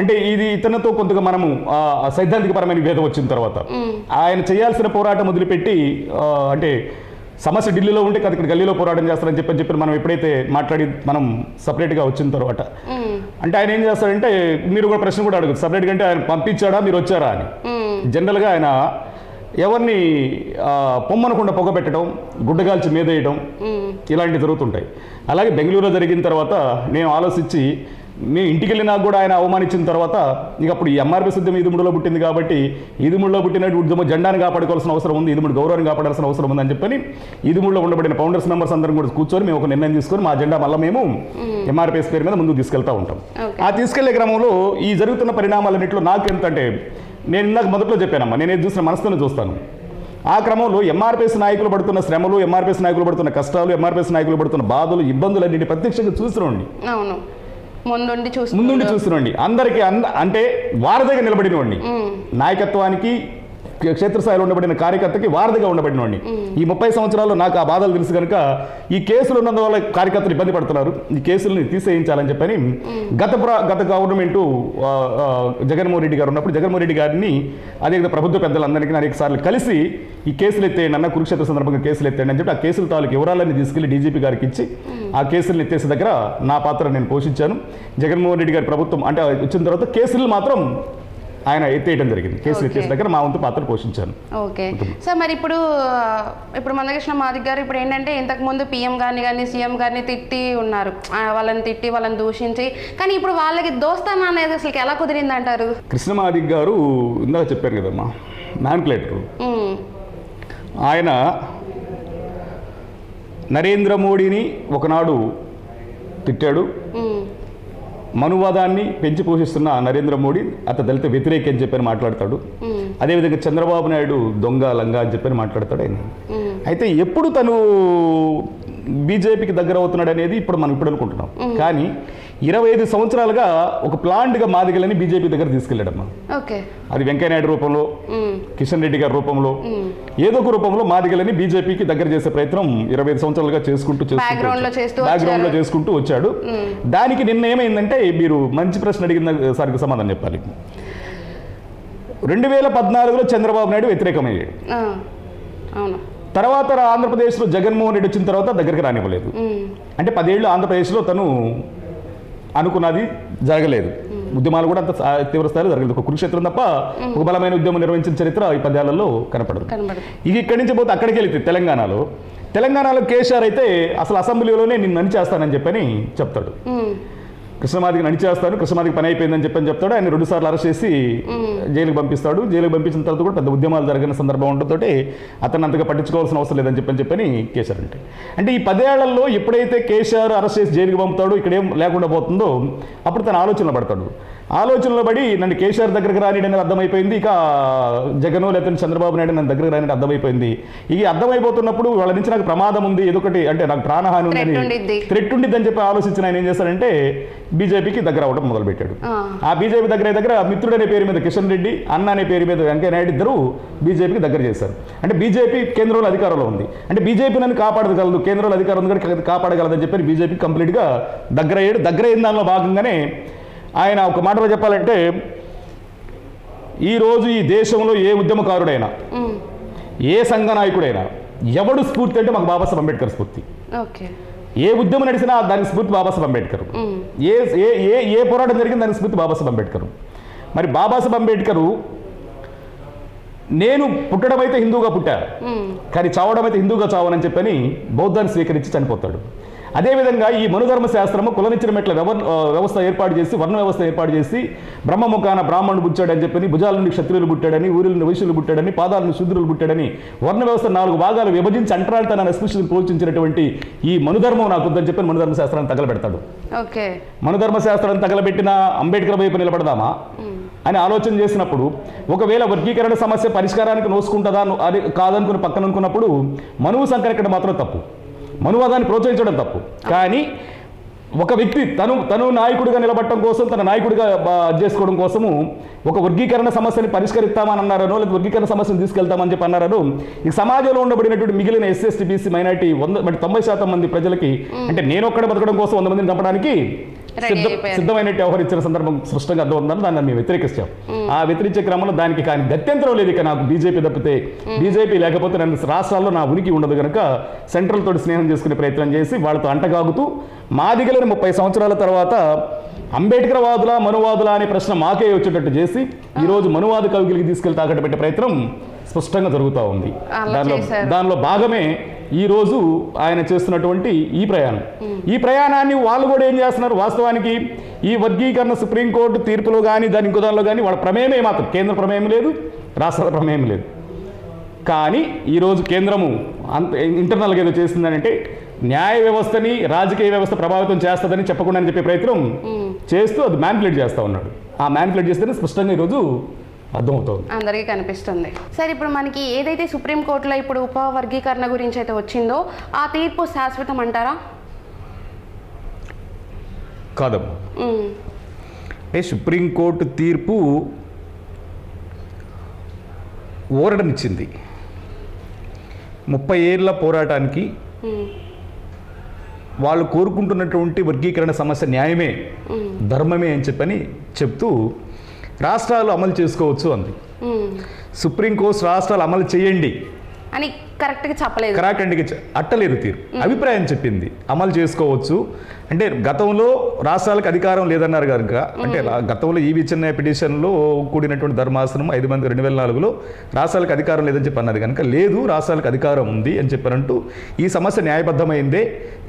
అంటే ఇది ఇతనితో కొంతగా మనము సైద్ధాంతికపరమైన విభేదం వచ్చిన తర్వాత ఆయన చేయాల్సిన పోరాటం వదిలిపెట్టి, అంటే సమస్య ఢిల్లీలో ఉంటే కదా ఇక్కడ గల్లీలో పోరాటం చేస్తారని చెప్పి మనం ఎప్పుడైతే మాట్లాడి మనం సపరేట్గా వచ్చిన తర్వాత, అంటే ఆయన ఏం చేస్తాడంటే, మీరు కూడా ప్రశ్న కూడా అడుగుతారు సపరేట్గా, అంటే ఆయన పంపించాడా మీరు వచ్చారా అని. జనరల్గా ఆయన ఎవరిని పొమ్మనకుండా పొగ పెట్టడం, గుడ్డగాల్చి మీదేయడం ఇలాంటివి జరుగుతుంటాయి. అలాగే బెంగళూరులో జరిగిన తర్వాత నేను ఆలోచించి, నేను ఇంటికి వెళ్ళినా కూడా ఆయన అవమానించిన తర్వాత, ఇక అప్పుడు ఈ ఎంఆర్పీఎస్ ఉద్యమం ఈదుముడిలో పుట్టింది కాబట్టి ఈదుముడిలో పుట్టినట్టు ఉద్యమం జెండాను కాపాడుకోవాల్సిన అవసరం ఉంది, ఈదుముడి గౌరవాన్ని కాపాడాల్సిన అవసరం ఉందని చెప్పని ఈదుముడిలో ఉండబడిన ఫౌండర్స్ మెంబర్స్ అందరం కూడా కూర్చొని మేము ఒక నిర్ణయం తీసుకొని మా జెండా మళ్ళీ మేము ఎంఆర్పీఎస్ పేరు మీద ముందుకు తీసుకెళ్తూ ఉంటాం. ఆ తీసుకెళ్లే క్రమంలో ఈ జరుగుతున్న పరిణామాలన్నింటిలో నాకు ఎంతంటే, నేను ఇందాక మొదట్లో చెప్పానమ్మా, నేను చూసిన మనసుతో చూస్తాను. ఆ క్రమంలో ఎంఆర్పీఎస్ నాయకులు పడుతున్న శ్రమలు, ఎంఆర్పీఎస్ నాయకులు పడుతున్న కష్టాలు, ఎంఆర్పీఎస్ నాయకులు పడుతున్న బాధలు, ఇబ్బందులన్నింటి ప్రత్యక్షంగా చూస్తున్నాండి, ముందుండి చూస్తున్నాండి. అందరికీ అంటే వారధిగా నిలబడినవాడిని, నాయకత్వానికి క్షేత్రస్థాయిలో ఉండబడిన కార్యకర్తకి వారధిగా ఉండబడినవాడిని. ఈ 30 సంవత్సరాల్లో నాకు ఆ బాధలు తెలుసు కనుక ఈ కేసులు ఉన్నందువల్ల కార్యకర్తలు ఇబ్బంది పడుతున్నారు, ఈ కేసుల్ని తీసేయించాలని చెప్పని గత గవర్నమెంటు జగన్మోహన్ రెడ్డి గారు ఉన్నప్పుడు జగన్మోహన్ రెడ్డి గారిని అదే ప్రభుత్వ పెద్దలందరికీ అనేక సార్లు కలిసి ఈ కేసులు ఎత్తేయండి అన్న, కురుక్షేత్ర సందర్భంగా కేసులు ఎత్తేయండి అని చెప్పి ఆ కేసుల తాలూకు వివరాలన్నీ తీసుకెళ్లి డీజీపీ గారికి ఇచ్చి ఆ కేసులను ఎత్తేసే దగ్గర నా పాత్ర నేను పోషించాను. జగన్మోహన్ రెడ్డి గారి ప్రభుత్వం అంటే వచ్చిన తర్వాత కేసులు మాత్రం ఆయన ఎత్తేయడం జరిగింది, కేసులు ఎత్తేసే దగ్గర మా వంతు పాత్ర పోషించాను. ఓకే సార్, మరి ఇప్పుడు మందకృష్ణ మాదిగ గారు ఇప్పుడు ఏంటంటే, ఇంతకుముందు పీఎం గారిని కానీ సీఎం గారిని తిట్టి ఉన్నారు, వాళ్ళని దూషించి, కానీ ఇప్పుడు వాళ్ళకి దోస్తానా అనేది అసలు ఎలా కుదిరింది అంటారు? కృష్ణ మాదిగ గారు ఇందాక చెప్పారు కదమ్మా, మ్యాన్ప్లేటర్. ఆయన నరేంద్ర మోడీని ఒకనాడు తిట్టాడు, మనువాదాన్ని పెంచి పోషిస్తున్న నరేంద్ర మోడీ దళిత వ్యతిరేకి అని చెప్పని మాట్లాడతాడు. అదేవిధంగా చంద్రబాబు నాయుడు దొంగ లంగా అని చెప్పని మాట్లాడతాడు ఆయన. అయితే ఎప్పుడు తను బీజేపీకి దగ్గర అవుతున్నాడు అనేది ఇప్పుడు మనం అనుకుంటున్నాం. కానీ 25 సంవత్సరాలుగా ఒక ప్లాంట్గా మాదిగలని బీజేపీ దగ్గర తీసుకెళ్ళాడమ్మా. అది వెంకయ్యనాయుడు రూపంలో, కిషన్ రెడ్డి గారి రూపంలో, ఏదో ఒక రూపంలో మాదిగలని బీజేపీకి దగ్గర చేసే ప్రయత్నం 25 సంవత్సరాలుగా బ్యాక్గ్రౌండ్ లో చేసుకుంటూ వచ్చాడు. దానికి నిన్న ఏమైందంటే, మీరు మంచి ప్రశ్న అడిగిన సారికి సమాధానం చెప్పాలి. 2014లో చంద్రబాబు నాయుడు వ్యతిరేకమయ్యాడు. తర్వాత ఆంధ్రప్రదేశ్లో జగన్మోహన్ రెడ్డి వచ్చిన తర్వాత దగ్గరికి రానివ్వలేదు. అంటే 10 ఏళ్ళు ఆంధ్రప్రదేశ్లో తను అనుకున్నది జరగలేదు, ఉద్యమాలు కూడా అంత తీవ్ర స్థాయిలో జరగలేదు. ఒక కురుక్షేత్రం తప్ప ఒక బలమైన ఉద్యమం నిర్వహించిన చరిత్ర ఈ 10 ఏళ్లలో కనపడదు. ఇక ఇక్కడి నుంచి పోతే అక్కడికి వెళితే తెలంగాణలో కేసీఆర్ అయితే అసలు అసెంబ్లీలోనే నిన్ను అని చేస్తానని చెప్పని చెప్తాడు. కృష్ణమాదికి నడిచేస్తాను, కృష్ణమాదికి పని అయిపోయిందని చెప్తాడు. ఆయన 2 సార్లు అరెస్ట్ చేసి జైలుకి పంపిస్తాడు. జైలుకి పంపించిన తర్వాత కూడా పెద్ద ఉద్యమాలు జరిగిన సందర్భం ఉండటంతో అతను అంతగా పట్టించుకోవాల్సిన అవసరం లేదని చెప్పని కేసీఆర్ అంటే ఈ 10 ఏళ్లలో ఎప్పుడైతే కేసీఆర్ అరెస్ట్ చేసి జైలుకి పంపుతాడో ఇక్కడేం లేకుండా పోతుందో అప్పుడు తన ఆలోచనలో పడతాడు. ఆలోచనలో పడి నన్ను కేసీఆర్ దగ్గరికి రానిడని అర్థమైపోయింది, ఇక జగన్ లేకపోతే చంద్రబాబు నాయుడు నన్ను దగ్గరికి రాని అర్థమైపోయింది. ఇక అర్థమైపోతున్నప్పుడు వాళ్ళ నుంచి నాకు ప్రమాదం ఉంది, ఏదొకటి అంటే నాకు ప్రాణహాని ఉందని థ్రెట్ ఉండిద్దని చెప్పి ఆలోచించిన ఆయన ఏం చేస్తాడంటే బీజేపీకి దగ్గర అవ్వడం మొదలుపెట్టాడు. ఆ బీజేపీ దగ్గర మిత్రుడు అనే పేరు మీద కిషన్ రెడ్డి, అన్న అనే పేరు మీద వెంకయ్య నాయుడు ఇద్దరు బీజేపీకి దగ్గర చేశారు. అంటే బీజేపీ కేంద్రంలో అధికారంలో ఉంది, అంటే బీజేపీ నన్ను కాపాడగలదు, కేంద్రంలో అధికారం ఉంది కానీ కాపాడగలదని చెప్పి బీజేపీ కంప్లీట్గా దగ్గర అయ్యాడు. దగ్గర అయిన దానిలో భాగంగానే ఆయన ఒక మాటలో చెప్పాలంటే ఈరోజు ఈ దేశంలో ఏ ఉద్యమకారుడైనా ఏ సంఘ నాయకుడైనా ఎవడు స్ఫూర్తి అంటే మాకు బాబాసాహెబ్ అంబేద్కర్ స్ఫూర్తి. ఏ ఉద్యమం నడిచినా దానికి స్ఫూర్తి బాబాసాహెబ్ అంబేద్కర్. ఏ పోరాటం జరిగింది దానికి స్ఫూర్తి బాబాసాహెబ్ అంబేద్కర్. మరి బాబాసాహెబ్ అంబేద్కర్ నేను పుట్టడం అయితే హిందూగా పుట్టాను కానీ చావడం అయితే హిందూగా చావనని చెప్పని బౌద్ధాన్ని స్వీకరించి చనిపోతాడు. అదేవిధంగా ఈ మనుధర్మ శాస్త్రము కులనిచ్చిన మెట్ల వ్యవస్థ ఏర్పాటు చేసి, వర్ణ వ్యవస్థ ఏర్పాటు చేసి, బ్రహ్మముఖాన బ్రాహ్మణుడు పుట్టాడని చెప్పని, భుజాల నుండి క్షత్రియులు పుట్టాడని, ఊరిల నుండి వైశ్యులు పుట్టాడని, పాదాల నుండి శూద్రులు పుట్టాడని వర్ణ వ్యవస్థ 4 భాగాలు విభజించి అంటరానితనాన్ని అస్పృశ్యతను పోల్చించినటువంటి ఈ మనుధర్మం నాకు వద్దని చెప్పని మనుధర్మ శాస్త్రాన్ని తగలబెడతాడు. మనుధర్మ శాస్త్రాన్ని తగలబెట్టిన అంబేద్కర్ వైపు నిలబడదామా అని ఆలోచన చేసినప్పుడు ఒకవేళ వర్గీకరణ సమస్య పరిష్కారానికి నోసుకుంటుందా అది కాదనుకుని పక్కన అనుకున్నప్పుడు మనువు సంకరకడం మాత్రం తప్పు, మనువాదాన్ని ప్రోత్సహించడం తప్పు. కానీ ఒక వ్యక్తి తను నాయకుడిగా నిలబడటం కోసం, తన నాయకుడిగా చేసుకోవడం కోసము ఒక వర్గీకరణ సమస్యని పరిష్కరిస్తామని అన్నారనో లేదా వర్గీకరణ సమస్యను తీసుకెళ్తామని చెప్పి అన్నారనో ఈ సమాజంలో ఉండబడినటువంటి మిగిలిన ఎస్సీ బీసీ మైనారిటీ 90% మంది ప్రజలకి అంటే నేను ఒక్కడ బతకడం కోసం 100 మందిని చంపడానికి సిద్ధమైనట్టు వ్యవహరించిన సందర్భం స్పష్టంగా అర్థమవుతుందని దాన్ని మేము వ్యతిరేకిస్తాం. ఆ వ్యతిరేక క్రమంలో దానికి కానీ గత్యంతరం లేదు. ఇక నాకు బీజేపీ తప్పితే బీజేపీ లేకపోతే నన్ను రాష్ట్రాల్లో నా ఉనికి ఉండదు కనుక సెంట్రల్ తోటి స్నేహం చేసుకునే ప్రయత్నం చేసి వాళ్ళతో అంటగాగుతూ మాదిగలను 30 సంవత్సరాల తర్వాత అంబేద్కర్ వాదుల మనువాదుల అనే ప్రశ్న మాకే వచ్చేటట్టు చేసి ఈరోజు మనువాద కవిగిలికి తీసుకెళ్లి తాకట్టు పెట్టే ప్రయత్నం స్పష్టంగా జరుగుతూ ఉంది. దానిలో భాగమే ఈరోజు ఆయన చేస్తున్నటువంటి ఈ ప్రయాణాన్ని వాళ్ళు కూడా ఏం చేస్తున్నారు, వాస్తవానికి ఈ వర్గీకరణ సుప్రీంకోర్టు తీర్పులో కానీ దాని ఇంకో దానిలో కానీ వాళ్ళ ప్రమేయమే మాత్రం, కేంద్ర ప్రమేయం లేదు, రాష్ట్రాల ప్రమేయం లేదు. కానీ ఈరోజు కేంద్రము ఇంటర్నల్గా ఏదో చేస్తుందనంటే న్యాయ వ్యవస్థని రాజకీయ వ్యవస్థ ప్రభావితం చేస్తుందని చెప్పకుండా చెప్పే ప్రయత్నం చేస్తూ అది మ్యానిపులేట్ చేస్తూ ఉన్నాడు. ఆ మ్యానిపులేట్ చేస్తేనే స్పష్టంగా ఈరోజు అర్థమవుతుంది, అందరికీ కనిపిస్తుంది. సార్ ఇప్పుడు మనకి ఏదైతే సుప్రీంకోర్టులో ఇప్పుడు ఉపవర్గీకరణ గురించి అయితే వచ్చిందో ఆ తీర్పు శాశ్వతం అంటారా? కాదమ్మా, అంటే సుప్రీంకోర్టు తీర్పు ఊరటనిచ్చింది. 30 ఏళ్ల పోరాటానికి వాళ్ళు కోరుకుంటున్నటువంటి వర్గీకరణ సమస్య న్యాయమే, ధర్మమే అని చెప్పని చెప్తూ రాష్ట్రాలు అమలు చేసుకోవచ్చు అంది. సుప్రీంకోర్టు రాష్ట్రాలు అమలు చేయండి అని కరెక్ట్గా చెప్పలేదు, అట్టలేదు తీర్పు, అభిప్రాయం చెప్పింది. అమలు చేసుకోవచ్చు అంటే గతంలో రాష్ట్రాలకు అధికారం లేదన్నారు కనుక, అంటే గతంలో ఈవి చిన్న పిటిషన్లో కూడినటువంటి ధర్మాసనం 5 మంది 2004లో రాష్ట్రాలకు అధికారం లేదని చెప్పి అన్నది కనుక లేదు, రాష్ట్రాలకు అధికారం ఉంది అని చెప్పారంటూ ఈ సమస్య న్యాయబద్ధమైందే.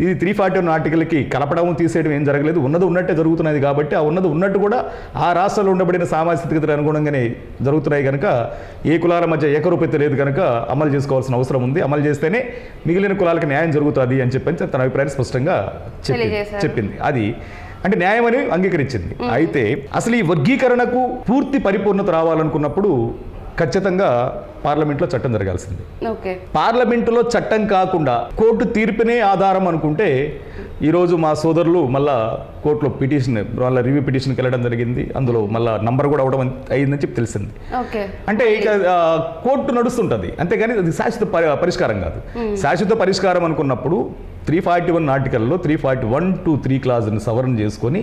ఇది 341 ఆర్టికల్కి కలపడం తీసేయడం ఏం జరగలేదు, ఉన్నది ఉన్నట్టే జరుగుతున్నది కాబట్టి ఆ ఉన్నది ఉన్నట్టు కూడా ఆ రాష్ట్రాల్లో ఉండబడిన సామాజిక స్థితిగతులు అనుగుణంగానే జరుగుతున్నాయి కనుక ఏ కులాల మధ్య ఏకరూపత లేదు కనుక అమలు చేసుకోవాల్సిన అవసరం ఉంది, అమలు చేస్తేనే మిగిలిన కులాలకు న్యాయం జరుగుతుంది అని చెప్పని తన అభిప్రాయం స్పష్టంగా చెప్పింది. అది అంటే న్యాయం అని అంగీకరించింది. అయితే అసలు ఈ వర్గీకరణకు పూర్తి పరిపూర్ణత రావాలనుకున్నప్పుడు ఖచ్చితంగా పార్లమెంట్లో చట్టం జరగాల్సింది. పార్లమెంటులో చట్టం కాకుండా కోర్టు తీర్పునే ఆధారం అనుకుంటే ఈరోజు మా సోదరులు మళ్ళా కోర్టులో పిటిషన్ వాళ్ళ రివ్యూ పిటిషన్కి వెళ్ళడం జరిగింది, అందులో మళ్ళీ నంబర్ కూడా అవడం అయిందని చెప్పి తెలిసింది. అంటే ఇక కోర్టు నడుస్తుంటుంది, అంతేగాని అది శాశ్వత పరిష్కారం కాదు. శాశ్వత పరిష్కారం అనుకున్నప్పుడు 341 ఆర్టికల్లో 341 to 3 క్లాజును సవరణ చేసుకొని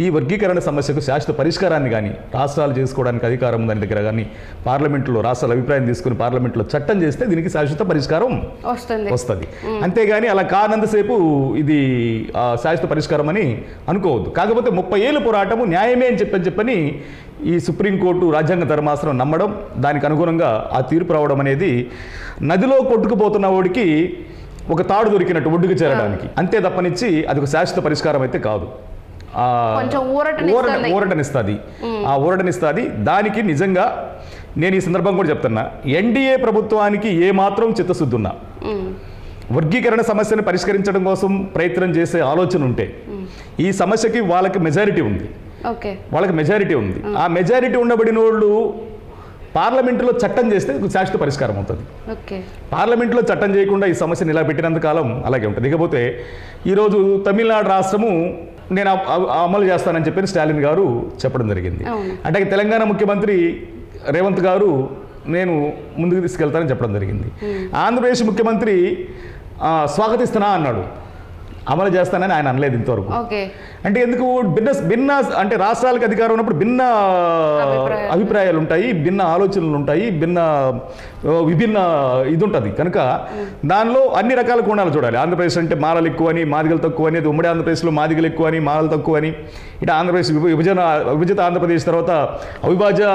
ఈ వర్గీకరణ సమస్యకు శాశ్వత పరిష్కారాన్ని కానీ రాష్ట్రాలు చేసుకోవడానికి అధికారం దాని దగ్గర కానీ పార్లమెంట్లో రాష్ట్రాల అభిప్రాయం తీసుకుని పార్లమెంట్లో చట్టం చేస్తే దీనికి శాశ్వత పరిష్కారం వస్తుంది. అంతేగాని అలా కానంతసేపు ఇది శాశ్వత పరిష్కారం అని అనుకోవద్దు. కాకపోతే 30 ఏళ్ళ పోరాటము న్యాయమే అని చెప్పని ఈ సుప్రీంకోర్టు రాజ్యాంగ ధర్మాసనం నమ్మడం, దానికి అనుగుణంగా ఆ తీర్పు రావడం అనేది నదిలో కొట్టుకుపోతున్న వాడికి ఒక తాడు దొరికినట్టు ఒడ్డుకు చేరడానికి, అంతే తప్పనిచ్చి అది ఒక శాశ్వత పరిష్కారం అయితే కాదు. కొంచెం ఊరటనిస్తుంది. ఆ ఊరటనిస్తుంది. దానికి నిజంగా నేను ఈ సందర్భం కూడా చెప్తున్నా, ఎన్డీఏ ప్రభుత్వానికి ఏమాత్రం చిత్తశుద్ధి ఉన్నా వర్గీకరణ సమస్యను పరిష్కరించడం కోసం ప్రయత్నం చేసే ఆలోచన ఉంటే ఈ సమస్యకి వాళ్ళకి మెజారిటీ ఉంది. వాళ్ళకి మెజారిటీ ఉంది. ఆ మెజారిటీ ఉండబడిన వాళ్ళు పార్లమెంటులో చట్టం చేస్తే శాశ్వత పరిష్కారం అవుతుంది. పార్లమెంటులో చట్టం చేయకుండా ఈ సమస్యను ఇలా పెట్టినంత కాలం అలాగే ఉంటుంది. ఇకపోతే ఈరోజు తమిళనాడు రాష్ట్రము నేను అమలు చేస్తానని చెప్పి స్టాలిన్ గారు చెప్పడం జరిగింది. అంటే తెలంగాణ ముఖ్యమంత్రి రేవంత్ గారు నేను ముందుకు తీసుకెళ్తానని చెప్పడం జరిగింది. ఆంధ్రప్రదేశ్ ముఖ్యమంత్రి స్వాగతిస్తున్నా అన్నాడు, అమలు చేస్తానని ఆయన అనలేదు ఇంతవరకు. అంటే ఎందుకు భిన్న అంటే రాష్ట్రాలకు అధికారం ఉన్నప్పుడు భిన్న అభిప్రాయాలు ఉంటాయి, భిన్న ఆలోచనలు ఉంటాయి, విభిన్న ఇది ఉంటుంది. కనుక దానిలో అన్ని రకాల కోణాలు చూడాలి. ఆంధ్రప్రదేశ్ అంటే మాలలు ఎక్కువ అని, మాదిగలు తక్కువ అని, ఉమ్మడి ఆంధ్రప్రదేశ్లో మాదిగలు ఎక్కువ అని, మాలలు తక్కువ అని, ఇటు ఆంధ్రప్రదేశ్ విభజిత ఆంధ్రప్రదేశ్ తర్వాత అవిభాజ్య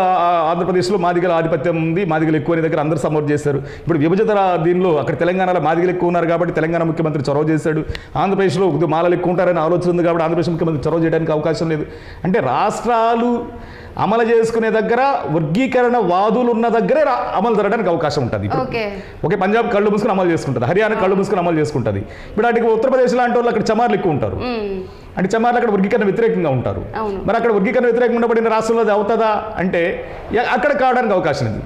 ఆంధ్రప్రదేశ్లో మాదిగల ఆధిపత్యం ఉంది, మాదిగలు ఎక్కువ అని దగ్గర అందరూ సపోర్ట్ చేశారు. ఇప్పుడు విభజిత దీనిలో అక్కడ తెలంగాణలో మాదిగలు ఎక్కువ ఉన్నారు కాబట్టి తెలంగాణ ముఖ్యమంత్రి చొరవ చేశాడు. ఆంధ్రప్రదేశ్లో మాలలు ఎక్కువ ఉంటారని ఆలోచన ఉంది కాబట్టి ఆంధ్రప్రదేశ్ ముఖ్యమంత్రి చొరవ చేయడానికి అవకాశం లేదు. అంటే రాష్ట్రాలు అమలు చేసుకునే దగ్గర వర్గీకరణ వాదులు ఉన్న దగ్గరే అమలు జరగడానికి అవకాశం ఉంటుంది. ఓకే, పంజాబ్ కళ్ళు మూసుకుని అమలు చేసుకుంటుంది, హర్యానా కళ్ళు మూసుకుని అమలు చేసుకుంటుంది. ఇప్పుడు అటు ఉత్తరప్రదేశ్ లాంటి వాళ్ళు అక్కడ చమార్లు ఎక్కువ ఉంటారు. అంటే చమార్లు అక్కడ వర్గీకరణ వ్యతిరేకంగా ఉంటారు. మరి అక్కడ వర్గీకరణ వ్యతిరేకంగా ఉండబడిన రాష్ట్రంలో అది అవుతుందా అంటే అక్కడ కావడానికి అవకాశం ఉంది.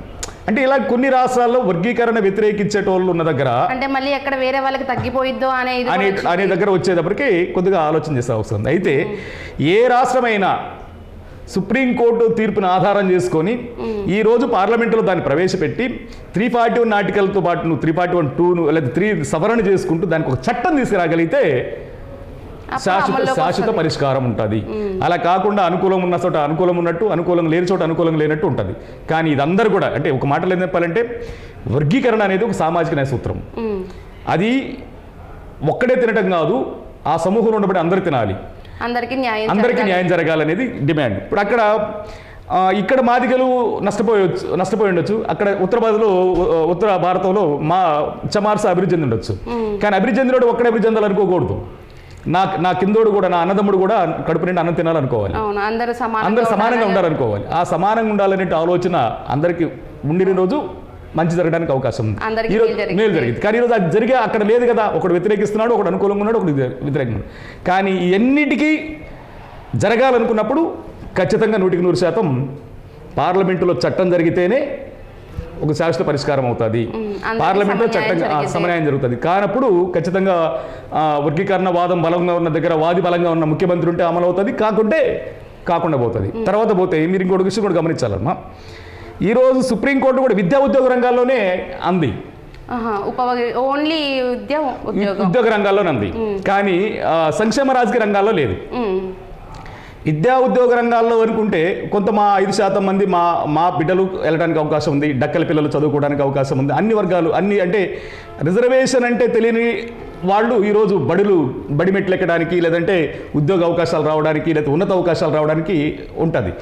అంటే ఇలా కొన్ని రాష్ట్రాల్లో వర్గీకరణ వ్యతిరేకించేటోళ్ళు ఉన్న దగ్గర అంటే మళ్ళీ అక్కడ వేరే వాళ్ళకి తగ్గిపోయిద్దో అనే దగ్గర వచ్చేటప్పటికి కొద్దిగా ఆలోచన చేసే అవసరం ఉంది. అయితే ఏ రాష్ట్రమైనా సుప్రీంకోర్టు తీర్పును ఆధారం చేసుకొని ఈ రోజు పార్లమెంటులో దాన్ని ప్రవేశపెట్టి 341 ఆర్టికల్తో పాటు నువ్వు 341(2) లేదా 3 సవరణ చేసుకుంటూ దానికి ఒక చట్టం తీసుకురాగలిగితే శాశ్వత పరిష్కారం ఉంటుంది. అలా కాకుండా అనుకూలం ఉన్న చోట అనుకూలం ఉన్నట్టు, అనుకూలం లేని చోట అనుకూలం లేనట్టు ఉంటుంది. కానీ ఇదందరూ కూడా అంటే ఒక మాటలో ఏం చెప్పాలంటే వర్గీకరణ అనేది ఒక సామాజిక న్యాయ సూత్రం. అది ఒక్కడే తినటం కాదు, ఆ సమూహంలో ఉండబడి అందరూ తినాలి, అందరికీ న్యాయం జరగాలనేది డిమాండ్. ఇప్పుడు ఇక్కడ మాదిగలు నష్టపోయి ఉండొచ్చు, అక్కడ ఉత్తర భారతంలో చమార్స అభివృద్ధి చెంది ఉండొచ్చు. కానీ అభివృద్ధి చెందినోడు ఒక్కడే అభివృద్ధి చెందాలనుకోకూడదు. నా కిందోడు కూడా, నా అన్నదమ్ముడు కూడా కడుపు నిండా అన్నం తినాలనుకోవాలి, అందరూ సమానంగా ఉండాలనుకోవాలి. ఆ సమానంగా ఉండాలనే ఆలోచన అందరికీ ఉండిన రోజు మంచి జరగడానికి అవకాశం ఉంది, మేలు జరిగింది. కానీ ఈరోజు అది జరిగే అక్కడ లేదు కదా. ఒకడు వ్యతిరేకిస్తున్నాడు, ఒకడు అనుకూలంగా ఉన్నాడు, ఒకటి వ్యతిరేకంగా. కానీ ఎన్నిటికీ జరగాలనుకున్నప్పుడు ఖచ్చితంగా 100% పార్లమెంటులో చట్టం జరిగితేనే ఒక శాశ్వత పరిష్కారం అవుతుంది, పార్లమెంట్లో చట్టం సమన్వయం జరుగుతుంది. కానప్పుడు ఖచ్చితంగా వర్గీకరణ వాదం బలంగా ఉన్న దగ్గర, వాది బలంగా ఉన్న ముఖ్యమంత్రి ఉంటే అమలు అవుతుంది, కాకుండా పోతుంది. తర్వాత పోతే మీరు ఇంకోటి విషయం కూడా గమనించాలమ్మా. ఈరోజు సుప్రీంకోర్టు కూడా విద్యా ఉద్యోగ రంగాల్లోనే అంది, ఓన్లీ ఉద్యోగ రంగాల్లోనే అంది. కానీ సంక్షేమ రాజకీయ రంగాల్లో లేదు. విద్యా ఉద్యోగ రంగాల్లో అనుకుంటే కొంత 5% మంది మా బిడ్డలు వెళ్ళడానికి అవకాశం ఉంది, డక్కల పిల్లలు చదువుకోవడానికి అవకాశం ఉంది. అన్ని వర్గాలు అంటే రిజర్వేషన్ అంటే తెలియని వాళ్ళు ఈరోజు బడి మెట్లు ఎక్కడానికి, లేదంటే ఉద్యోగ అవకాశాలు రావడానికి, లేదా ఉన్నత అవకాశాలు రావడానికి ఉంటుంది,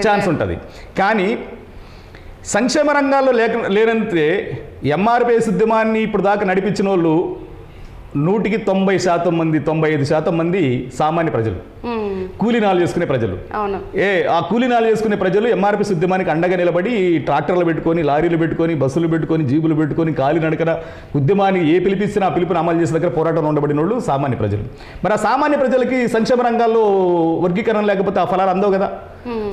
ఛాన్స్ ఉంటుంది. కానీ సంక్షేమ రంగాల్లో లేనంతే ఎంఆర్పిఎస్ ఉద్యమాన్ని ఇప్పుడు దాకా నడిపించిన వాళ్ళు 100% మంది, 95% మంది సామాన్య ప్రజలు, కూలీనాలు చేసుకునే ప్రజలు. ఆ కూలీనాలు చేసుకునే ప్రజలు ఎంఆర్పిఎస్ ఉద్యమానికి అండగా నిలబడి ట్రాక్టర్లు పెట్టుకొని, లారీలు పెట్టుకొని, బస్సులు పెట్టుకొని, జీబులు పెట్టుకొని, కాలినడకన ఉద్యమాన్ని పిలిపిస్తున్న ఆ పిలుపుని అమలు చేసిన దగ్గర పోరాటంలో ఉండబడిన వాళ్ళు సామాన్య ప్రజలు. మరి ఆ సామాన్య ప్రజలకి సంక్షేమ రంగాల్లో వర్గీకరణ లేకపోతే ఆ ఫలాలు అందవు కదా.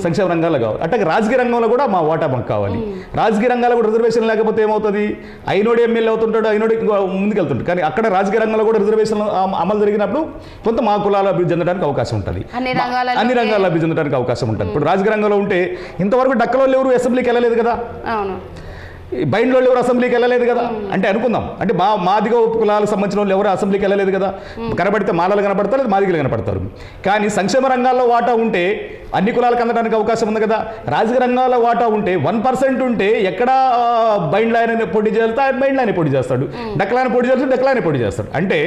సంక్షేమ రంగాల్లో కావాలి. అట్లాగే రాజకీయ రంగంలో కూడా మా ఓటా మాకు కావాలి. రాజకీయ రంగాల్లో కూడా రిజర్వేషన్ లేకపోతే ఏమవుతుంది? అయినోడు ఎమ్మెల్యే అవుతుంటాడు, అయినోడు ముందుకెళ్తుంటాడు. కానీ అక్కడ రాజకీయ రంగంలో కూడా రిజర్వేషన్ అమలు జరిగినప్పుడు కొంత మా కులాలు అభివృద్ధి చెందడానికి అవకాశం ఉంటుంది, అన్ని రంగాల్లో అభివృద్ధి చెందడానికి అవకాశం ఉంటుంది. ఇప్పుడు రాజకీయ రంగంలో ఉంటే ఇంతవరకు డక్కలో ఎవరు అసెంబ్లీకి వెళ్ళలేదు కదా, బయటలో ఎవరు అసెంబ్లీకి వెళ్ళలేదు కదా. అంటే అనుకుందాం, అంటే మాదిగ కులాలకు సంబంధించిన వాళ్ళు ఎవరు అసెంబ్లీకి వెళ్ళలేదు కదా. కనబడితే మాలలు కనపడతారు, లేదా మాదిగలు కనపడతారు. కానీ సంక్షేమ రంగాల్లో వాటా ఉంటే అన్ని కులాలకు అందడానికి అవకాశం ఉంది కదా. రాజకీయ రంగాల్లో వాటా ఉంటే 1% ఉంటే ఎక్కడ బైండ్లాయన పోటీ చేస్తాడు, బైండ్లాయన పోటీ చేస్తాడు, డక్కలాయన పోటీ చేస్తాడు, డక్కలాయన పోటీ చేస్తాడు. అంటే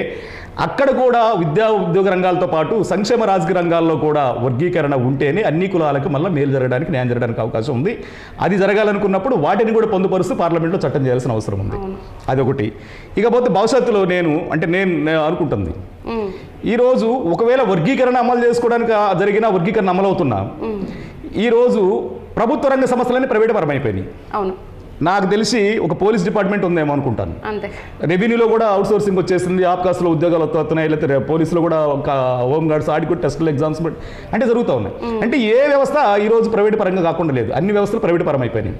అక్కడ కూడా విద్యా ఉద్యోగ రంగాలతో పాటు సంక్షేమ రాజకీయ రంగాల్లో కూడా వర్గీకరణ ఉంటేనే అన్ని కులాలకు మళ్ళీ మేలు జరగడానికి, న్యాయం జరగడానికి అవకాశం ఉంది. అది జరగాలనుకున్నప్పుడు వాటిని కూడా పొందుపరుస్తూ పార్లమెంట్లో చట్టం చేయాల్సిన అవసరం ఉంది. అదొకటి. ఇకపోతే భవిష్యత్తులో నేను అనుకుంటుంది ఈరోజు ఒకవేళ వర్గీకరణ అమలు చేసుకోవడానికి జరిగిన వర్గీకరణ అమలు అవుతున్నా ఈరోజు ప్రభుత్వ రంగ సంస్థలన్నీ ప్రైవేట్ పరం అయిపోయినాయి. అవును, నాకు తెలిసి ఒక పోలీస్ డిపార్ట్మెంట్ ఉందేమో అనుకుంటాను. అంతే. రెవెన్యూలో కూడా అవుట్ సోర్సింగ్ వచ్చేసింది, ఆప్కాస్లో ఉద్యోగాలు వస్తున్నాయి, లేకపోతే పోలీసులో కూడా ఒక హోమ్ గార్డ్స్ ఆడికి టెస్టులు ఎగ్జామ్స్ అంటే జరుగుతూ ఉన్నాయి. అంటే ఏ వ్యవస్థ ఈరోజు ప్రైవేట్ పరంగా కాకుండా లేదు, అన్ని వ్యవస్థలు ప్రైవేట్ పరం అయిపోయినాయి.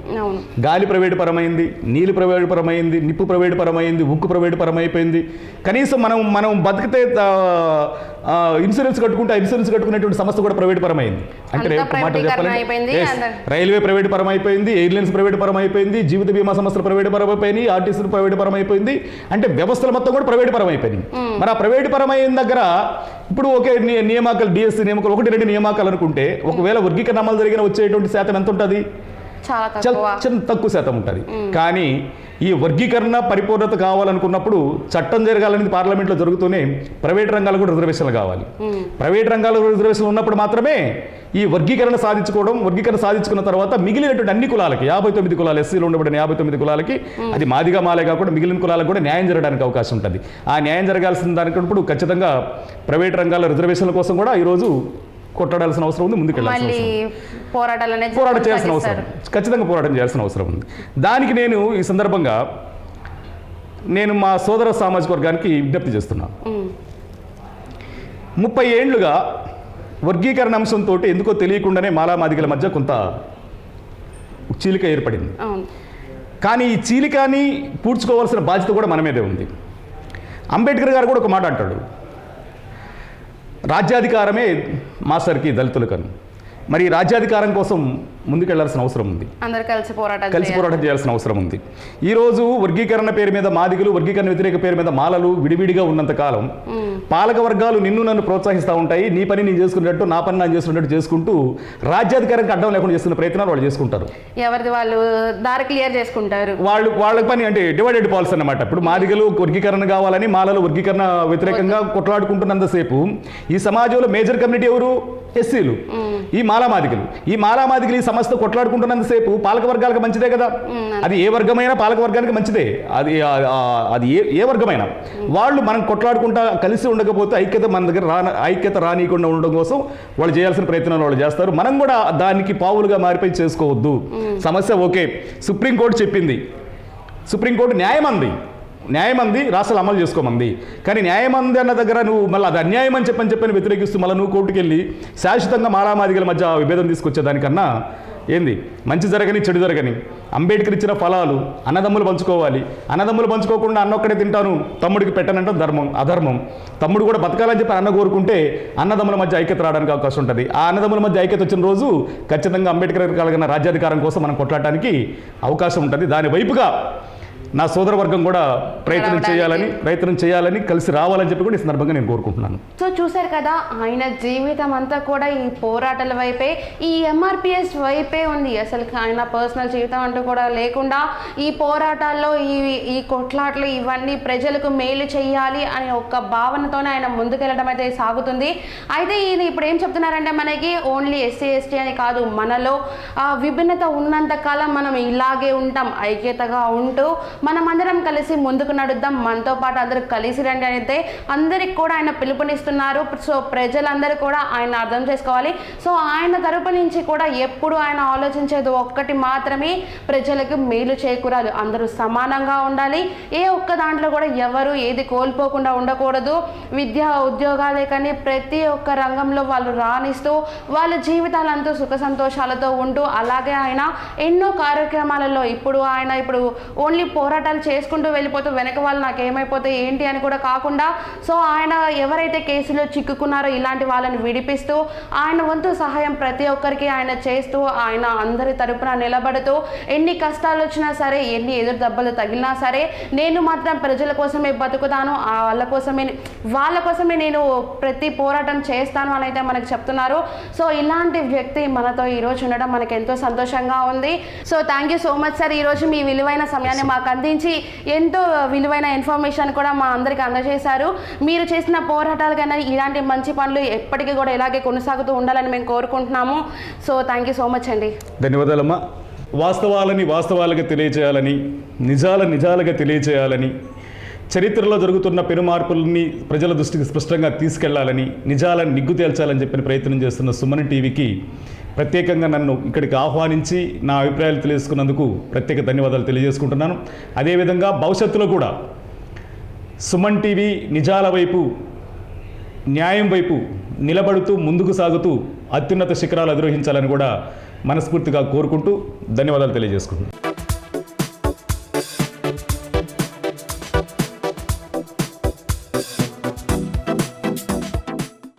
గాలి ప్రైవేట్ పరమైంది, నీళ్ళు ప్రైవేట్ పరమైంది, నిప్పు ప్రైవేట్ పరమైంది, ఉక్కు ప్రైవేట్ పరం అయిపోయింది. కనీసం మనం బతికితే ఇన్సూరెన్స్ కట్టుకుంటే ఇన్సూరెన్స్ కట్టుకునేటువంటి సంస్థ కూడా ప్రైవేట్ పరమైంది. అంటే మాట చెప్పాలంటే రైల్వే ప్రైవేట్ పరం అయిపోయింది, ఎయిర్లైన్స్ ప్రైవేట్ పరం అయిపోయింది, జీవిత బీమా సంస్థలు ప్రైవేట్ పరం అయిపోయినాయి, ఆర్టీసీలు ప్రైవేట్ పరం అయిపోయింది. అంటే వ్యవస్థలు మొత్తం కూడా ప్రైవేట్ పరం అయిపోయినాయి. మరి ఆ ప్రైవేట్ పరం అయిన దగ్గర ఇప్పుడు ఒకే నియామకాలు, డిఎస్సీ నియామకాలు 1-2 నియామకాలు అనుకుంటే ఒకవేళ వర్గీకరణ అమలు జరిగిన వచ్చేటువంటి శాతం ఎంత ఉంటుంది? చాలా తక్కువ శాతం ఉంటుంది. కానీ ఈ వర్గీకరణ పరిపూర్ణత కావాలనుకున్నప్పుడు చట్టం జరగాలనేది పార్లమెంట్లో జరుగుతూనే ప్రైవేట్ రంగాలకు కూడా రిజర్వేషన్లు కావాలి. ప్రైవేట్ రంగాలకు రిజర్వేషన్లు ఉన్నప్పుడు మాత్రమే ఈ వర్గీకరణ సాధించుకున్న తర్వాత మిగిలినటువంటి అన్ని కులాలకి 59 కులాలు ఎస్సీలో ఉండబడిన 59 కులాలకి అది మాదిగా మాలే కాకుండా మిగిలిన కులాలకు కూడా న్యాయం జరగడానికి అవకాశం ఉంటుంది. ఆ న్యాయం జరగాల్సిన దానికప్పుడు ఖచ్చితంగా ప్రైవేట్ రంగాల రిజర్వేషన్ల కోసం కూడా ఈరోజు కొట్లాడాల్సిన అవసరం ఉంది, ముందుకెళ్ళాల్సిన పోరాటం చేయాల్సిన అవసరం, ఖచ్చితంగా పోరాటం చేయాల్సిన అవసరం ఉంది. దానికి నేను ఈ సందర్భంగా మా సోదర సామాజిక వర్గానికి విజ్ఞప్తి చేస్తున్నాను. 30 ఏళ్లుగా వర్గీకరణ అంశంతో ఎందుకో తెలియకుండానే మాలామాదిగల మధ్య కొంత చీలిక ఏర్పడింది. కానీ ఈ చీలికని పూడ్చుకోవాల్సిన బాధ్యత కూడా మన మీదే ఉంది. అంబేద్కర్ గారు కూడా ఒక మాట అంటాడు, రాజ్యాధికారమే మాస్టర్కి దళితులకను. మరి రాజ్యాధికారం కోసం ముందుకెళ్లాల్సిన అవసరం ఉంది, అందరూ కలిసి పోరాటం చేయాల్సిన అవసరం ఉంది. ఈరోజు వర్గీకరణ పేరు మీద మాదిగలు, వర్గీకరణ వ్యతిరేక పేరు మీద మాలలు విడివిడిగా ఉన్నంత కాలం పాలక వర్గాలు నన్ను ప్రోత్సహిస్తూ ఉంటాయి. నీ పని నేను చేసుకున్నట్టు, నా పని నేను చేసుకున్నట్టు చేసుకుంటూ రాజ్యాధికారానికి అడ్డం లేకుండా చేస్తున్న ప్రయత్నాలు వాళ్ళు చేసుకుంటారు. ఎవరిది వాళ్ళు దారి క్లియర్ చేసుకుంటారు. వాళ్ళ పని అంటే డివైడెడ్ పాలసీ అన్నమాట. ఇప్పుడు మాదిగలు వర్గీకరణ కావాలని, మాలలు వర్గీకరణ వ్యతిరేకంగా కొట్లాడుకుంటున్నంతసేపు ఈ సమాజంలో మేజర్ కమ్యూనిటీ ఎవరు? ఎస్సీలు, ఈ మాలామాదిగలు. ఈ మాలామాదిగలు ఈ సమస్యతో కొట్లాడుకుంటున్నంతసేపు పాలక వర్గాలకు మంచిదే కదా. అది ఏ వర్గమైనా పాలక వర్గానికి మంచిదే. అది ఏ వర్గమైనా వాళ్ళు మనం కొట్లాడుకుంటా కలిసి ఉండకపోతే మన దగ్గర ఐక్యత రానియకుండా ఉండడం కోసం వాళ్ళు చేయాల్సిన ప్రయత్నాలు వాళ్ళు చేస్తారు. మనం కూడా దానికి పావులుగా మారిపోయి చేసుకోవద్దు. సమస్య ఓకే, సుప్రీంకోర్టు చెప్పింది, సుప్రీంకోర్టు న్యాయం అంది, రాష్ట్రాలు అమలు చేసుకోమంది. కానీ న్యాయం అంది అన్న దగ్గర నువ్వు మళ్ళీ అది అన్యాయం అని చెప్పని వ్యతిరేకిస్తూ మళ్ళీ నువ్వు కోర్టుకు వెళ్ళి శాశ్వతంగా మాలామాదిగల మధ్య విభేదం తీసుకొచ్చేదానికన్నా ఏంది, మంచి జరగని చెడు జరగని అంబేద్కర్ ఇచ్చిన ఫలాలు అన్నదమ్ములు పంచుకోవాలి. అన్నదమ్ములు పంచుకోకుండా అన్నొక్కడే తింటాను, తమ్ముడికి పెట్టనంటే అధర్మం. తమ్ముడు కూడా బతకాలని చెప్పి అన్న కోరుకుంటే అన్నదమ్ముల మధ్య ఐక్యత రావడానికి అవకాశం ఉంటుంది. ఆ అన్నదమ్ముల మధ్య ఐక్యత వచ్చిన రోజు ఖచ్చితంగా అంబేద్కర్ కలిగిన రాజ్యాధికారం కోసం మనం కొట్లాడటానికి అవకాశం ఉంటుంది. దాని వైపుగా నా సోదర వర్గం కూడా ప్రయత్నం చేయాలని కలిసి రావాలని చెప్పి కూడా ఈ సందర్భంగా నేను కోరుకుంటున్నాను. సో చూశారు కదా, ఆయన జీవితం అంతా కూడా ఈ పోరాటాల వైపే, ఈ ఎంఆర్పిఎస్ వైపే ఉంది. అసలు ఆయన పర్సనల్ జీవితం అంటూ కూడా లేకుండా ఈ పోరాటాల్లో ఈ కొట్లాట్లు ఇవన్నీ ప్రజలకు మేలు చేయాలి అనే ఒక భావనతోనే ఆయన ముందుకెళ్ళడం అయితే సాగుతుంది. అయితే ఈయన ఇప్పుడు ఏం చెప్తున్నారంటే, మనకి ఓన్లీ ఎస్సీ ఎస్టీ అని కాదు, మనలో విభిన్నత ఉన్నంత కాలం మనం ఇలాగే ఉంటాం, ఐక్యతగా ఉంటూ మనమందరం కలిసి ముందుకు నడుద్దాం, మనతో పాటు అందరూ కలిసి రండి అయితే అందరికి కూడా ఆయన పిలుపునిస్తున్నారు. సో ప్రజలందరూ కూడా ఆయన అర్థం చేసుకోవాలి. సో ఆయన తరపు నుంచి కూడా ఎప్పుడు ఆయన ఆలోచించేది ఒక్కటి మాత్రమే, ప్రజలకు మేలు చేకూరాలి, అందరూ సమానంగా ఉండాలి, ఏ ఒక్క దాంట్లో కూడా ఎవరు ఏది కోల్పోకుండా ఉండకూడదు. విద్యా ఉద్యోగాలే కానీ ప్రతి ఒక్క రంగంలో వాళ్ళు రాణిస్తూ వాళ్ళ జీవితాలంతా సుఖ సంతోషాలతో ఉంటూ, అలాగే ఆయన ఎన్నో కార్యక్రమాలలో ఇప్పుడు ఓన్లీ పోరాటాలు చేసుకుంటూ వెళ్ళిపోతూ వెనక వాళ్ళు నాకు ఏమైపోతే ఏంటి అని కూడా కాకుండా, సో ఆయన ఎవరైతే కేసులో చిక్కుకున్నారో ఇలాంటి వాళ్ళని విడిపిస్తూ ఆయన వంతు సహాయం ప్రతి ఒక్కరికి ఆయన చేస్తూ, ఆయన అందరి తరపున నిలబడుతూ, ఎన్ని కష్టాలు వచ్చినా సరే, ఎన్ని ఎదురు దెబ్బలు తగిలినా సరే, నేను మాత్రం ప్రజల కోసమే బతుకుతాను, వాళ్ళ కోసమే నేను ప్రతి పోరాటం చేస్తాను అని అయితే మనకు చెప్తున్నారు. సో ఇలాంటి వ్యక్తి మనతో ఈరోజు ఉండడం మనకు ఎంతో సంతోషంగా ఉంది. So thank you so much sir, ఈరోజు మీ విలువైన సమయాన్ని మాకు అందించి ఎంతో విలువైన ఇన్ఫర్మేషన్ కూడా మా అందరికీ అందజేశారు. మీరు చేసిన పోరాటాలు కన్నా ఇలాంటి మంచి పనులు ఎప్పటికీ కూడా ఇలాగే కొనసాగుతూ ఉండాలని మేము కోరుకుంటున్నాము. So thank you so much అండి. ధన్యవాదాలమ్మా. వాస్తవాలుగా తెలియచేయాలని, నిజాలుగా తెలియచేయాలని చరిత్రలో జరుగుతున్న పెను మార్పులని ప్రజల దృష్టికి స్పష్టంగా తీసుకెళ్లాలని, నిజాలను నిగ్గు తేల్చాలని చెప్పిన ప్రయత్నం చేస్తున్న సుమన్ టీవీకి ప్రత్యేకంగా నన్ను ఇక్కడికి ఆహ్వానించి నా అభిప్రాయాలు తెలియజేసుకున్నందుకు ప్రత్యేక ధన్యవాదాలు తెలియజేసుకుంటున్నాను. అదేవిధంగా భవిష్యత్తులో కూడా సుమన్ టీవీ నిజాల వైపు, న్యాయం వైపు నిలబడుతూ ముందుకు సాగుతూ అత్యున్నత శిఖరాలు అధిరోహించాలని కూడా మనస్ఫూర్తిగా కోరుకుంటూ ధన్యవాదాలు తెలియజేసుకుంటున్నాను.